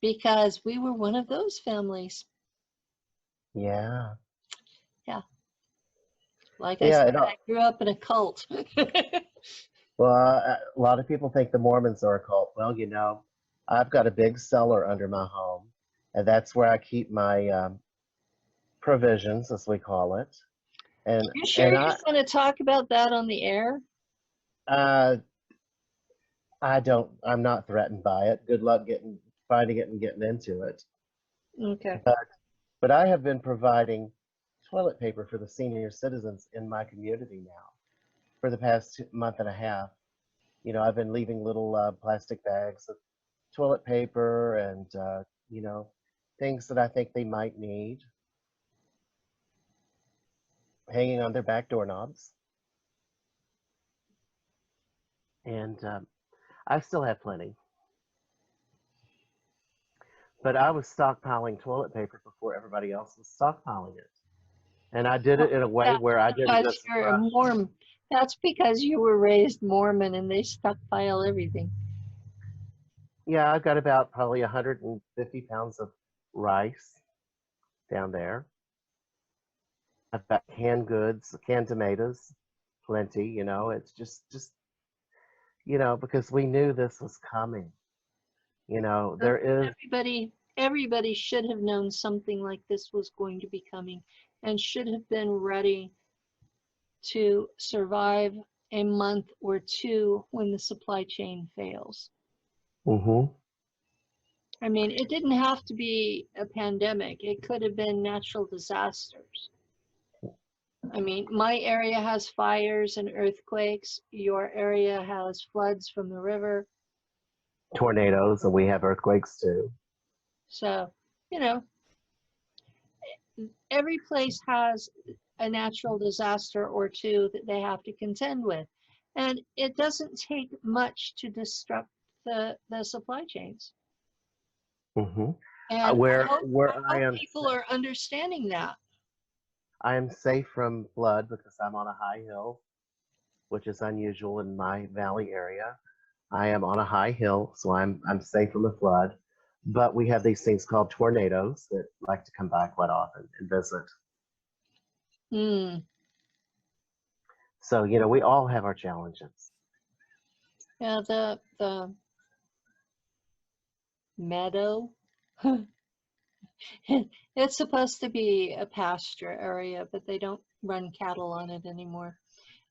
because we were one of those families. Yeah. Yeah. Like I Yeah. said, I grew up in a cult. Well, a lot of people think the Mormons are a cult. Well, I've got a big cellar under my home, and that's where I keep my provisions, as we call it. And You sure and you want to talk about that on the air? uh, I don't. I'm not threatened by it. Good luck finding it and getting into it. Okay. But I have been providing toilet paper for the senior citizens in my community now for the past month and a half. I've been leaving little plastic bags of toilet paper and things that I think they might need hanging on their back doorknobs. And I still have plenty. But I was stockpiling toilet paper before everybody else was stockpiling it. And I did it in a way That's where I didn't because just you're a rush. Mormon. That's because you were raised Mormon and they stockpile everything. Yeah, I've got about probably 150 pounds of rice down there. I've got canned goods, canned tomatoes, plenty. It's just because we knew this was coming. There is. Everybody should have known something like this was going to be coming and should have been ready to survive a month or two when the supply chain fails. Mm-hmm. I mean, it didn't have to be a pandemic. It could have been natural disasters. I mean, my area has fires and earthquakes. Your area has floods from the river. Tornadoes, and we have earthquakes too. So, you know, every place has a natural disaster or two that they have to contend with. And it doesn't take much to disrupt the supply chains. Mm-hmm. And Where I I hope am, people are understanding that. I am safe from flood because I'm on a high hill, which is unusual in my valley area. I am on a high hill, so I'm safe from a flood. But we have these things called tornadoes that like to come by quite often and visit. Hmm. So we all have our challenges. Yeah, the meadow. It's supposed to be a pasture area, but they don't run cattle on it anymore.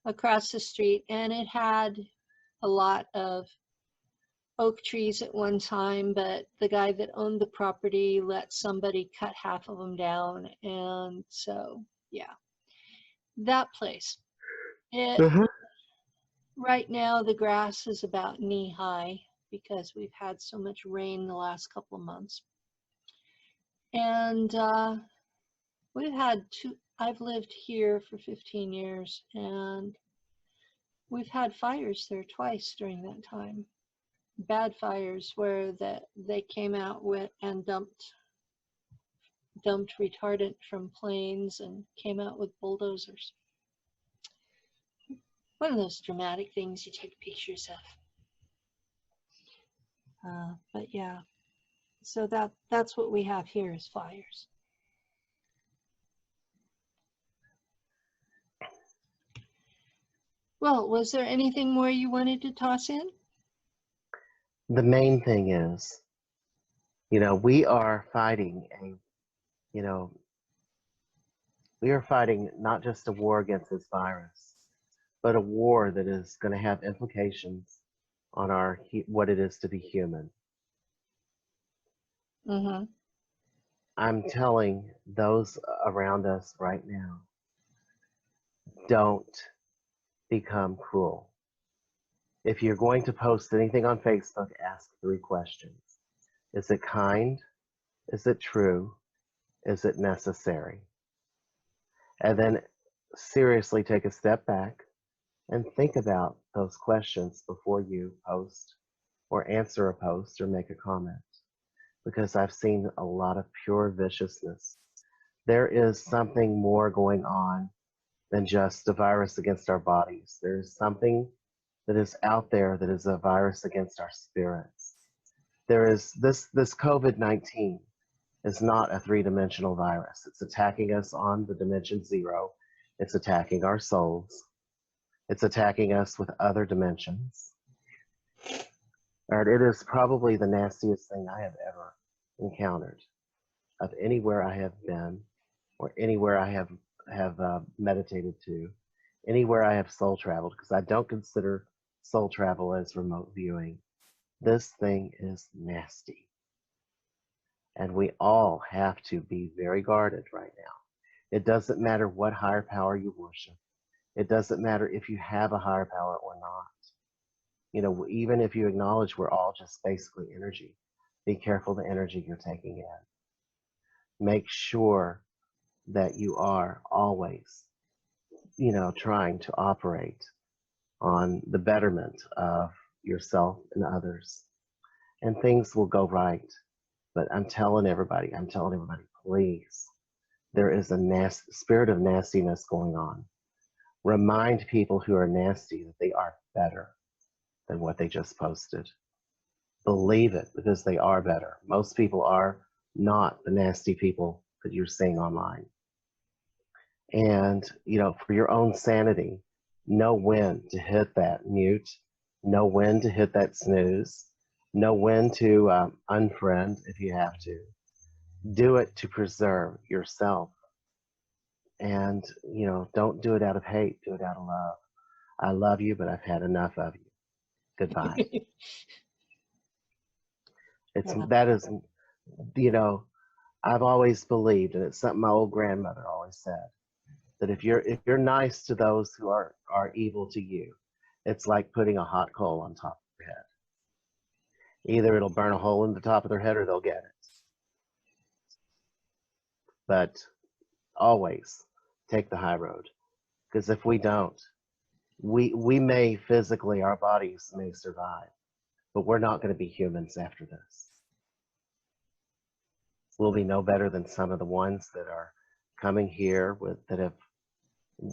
Across the street, and it had a lot of oak trees at one time, but the guy that owned the property let somebody cut half of them down, and so yeah, that place. It Uh-huh. right now the grass is about knee high because we've had so much rain the last couple of months, and we've had two. I've lived here for 15 years, and we've had fires there twice during that time. Bad fires where they came out with and dumped retardant from planes and came out with bulldozers. One of those dramatic things you take pictures of. But yeah, so that's what we have here is fires. Well, was there anything more you wanted to toss in? The main thing is, we are fighting you know, we are fighting not just a war against this virus, but a war that is going to have implications on what it is to be human. Mm-hmm. I'm telling those around us right now, don't become cruel. If you're going to post anything on Facebook, ask 3 questions. Is it kind? Is it true? Is it necessary? And then seriously take a step back and think about those questions before you post or answer a post or make a comment. Because I've seen a lot of pure viciousness. There is something more going on than just a virus against our bodies. There's something that is out there that is a virus against our spirits. There is this COVID-19 is not a 3-dimensional virus. It's attacking us on the dimension 0. It's attacking our souls. It's attacking us with other dimensions. And it is probably the nastiest thing I have ever encountered of anywhere I have been or anywhere I have meditated to, anywhere I have soul traveled, because I don't consider soul travel as remote viewing. This thing is nasty. And we all have to be very guarded right now. It doesn't matter what higher power you worship. It doesn't matter if you have a higher power or not. You know, even if you acknowledge we're all just basically energy, be careful the energy you're taking in. Make sure that you are always, you know, trying to operate on the betterment of yourself and others. And things will go right. But I'm telling everybody, please, there is a spirit of nastiness going on. Remind people who are nasty that they are better than what they just posted. Believe it, because they are better. Most people are not the nasty people that you're seeing online. And, you know, for your own sanity, know when to hit that mute, know when to hit that snooze, know when to unfriend if you have to. Do it to preserve yourself. And, you know, don't do it out of hate, do it out of love. I love you, but I've had enough of you. Goodbye. That is, you know, I've always believed, and it's something my old grandmother always said, that if you're nice to those who are evil to you, it's like putting a hot coal on top of your head. Either it'll burn a hole in the top of their head or they'll get it. But always take the high road, because if we don't, we may physically, our bodies may survive, but we're not going to be humans after this. We'll be no better than some of the ones that are coming here that have,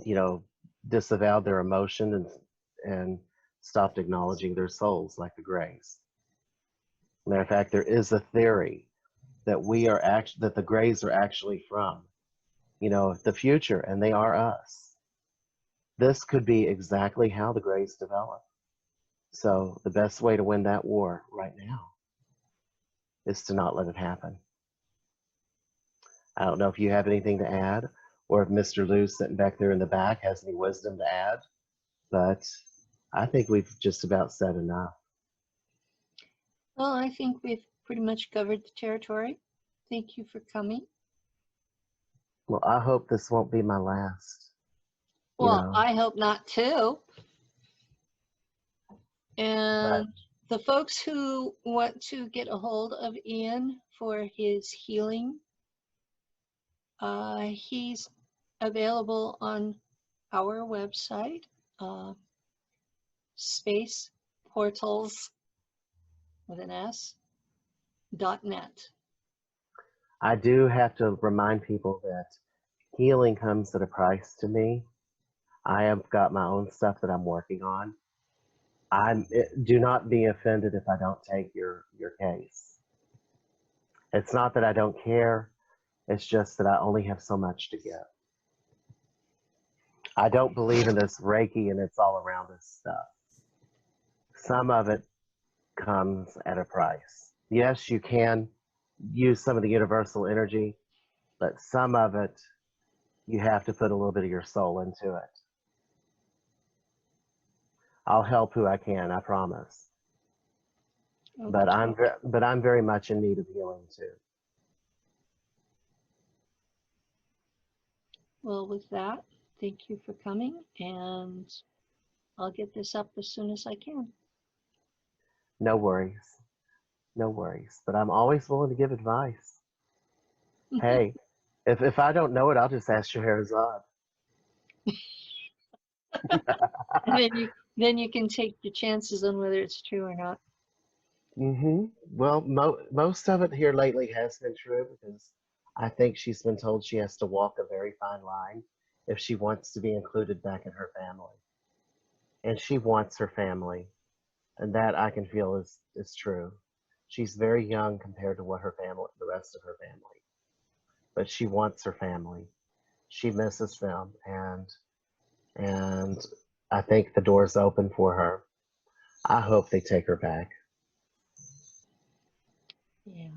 you know, disavowed their emotion and stopped acknowledging their souls, like the Greys. Matter of fact, there is a theory that that the Greys are actually from, you know, the future, and they are us. This could be exactly how the Greys develop. So the best way to win that war right now is to not let it happen. I don't know if you have anything to add, or if Mr. Lou sitting back there in the back has any wisdom to add, but I think we've just about said enough. Well, I think we've pretty much covered the territory. Thank you for coming. Well, I hope this won't be my last. Well, I hope not too. And the folks who want to get a hold of Ian for his healing, he's available on our website, Space Portals with an S, .net. I do have to remind people that healing comes at a price to me. I have got my own stuff that I'm working on. Do not be offended if I don't take your case. It's not that I don't care. It's just that I only have so much to give. I don't believe in this Reiki and it's all around us stuff. Some of it comes at a price. Yes, you can use some of the universal energy, but some of it, you have to put a little bit of your soul into it. I'll help who I can, I promise. Okay. But I'm very much in need of healing too. Well, with that, thank you for coming, and I'll get this up as soon as I can. No worries. No worries. But I'm always willing to give advice. Hey, if I don't know it, I'll just ask Scheherazade. And then you can take your chances on whether it's true or not. Well, most of it here lately has been true because I think she's been told she has to walk a very fine line if she wants to be included back in her family. And she wants her family, and that I can feel is true. She's very young compared to what her family, the rest of her family, but she wants her family. She misses them, and I think the door's open for her. I hope they take her back. Yeah.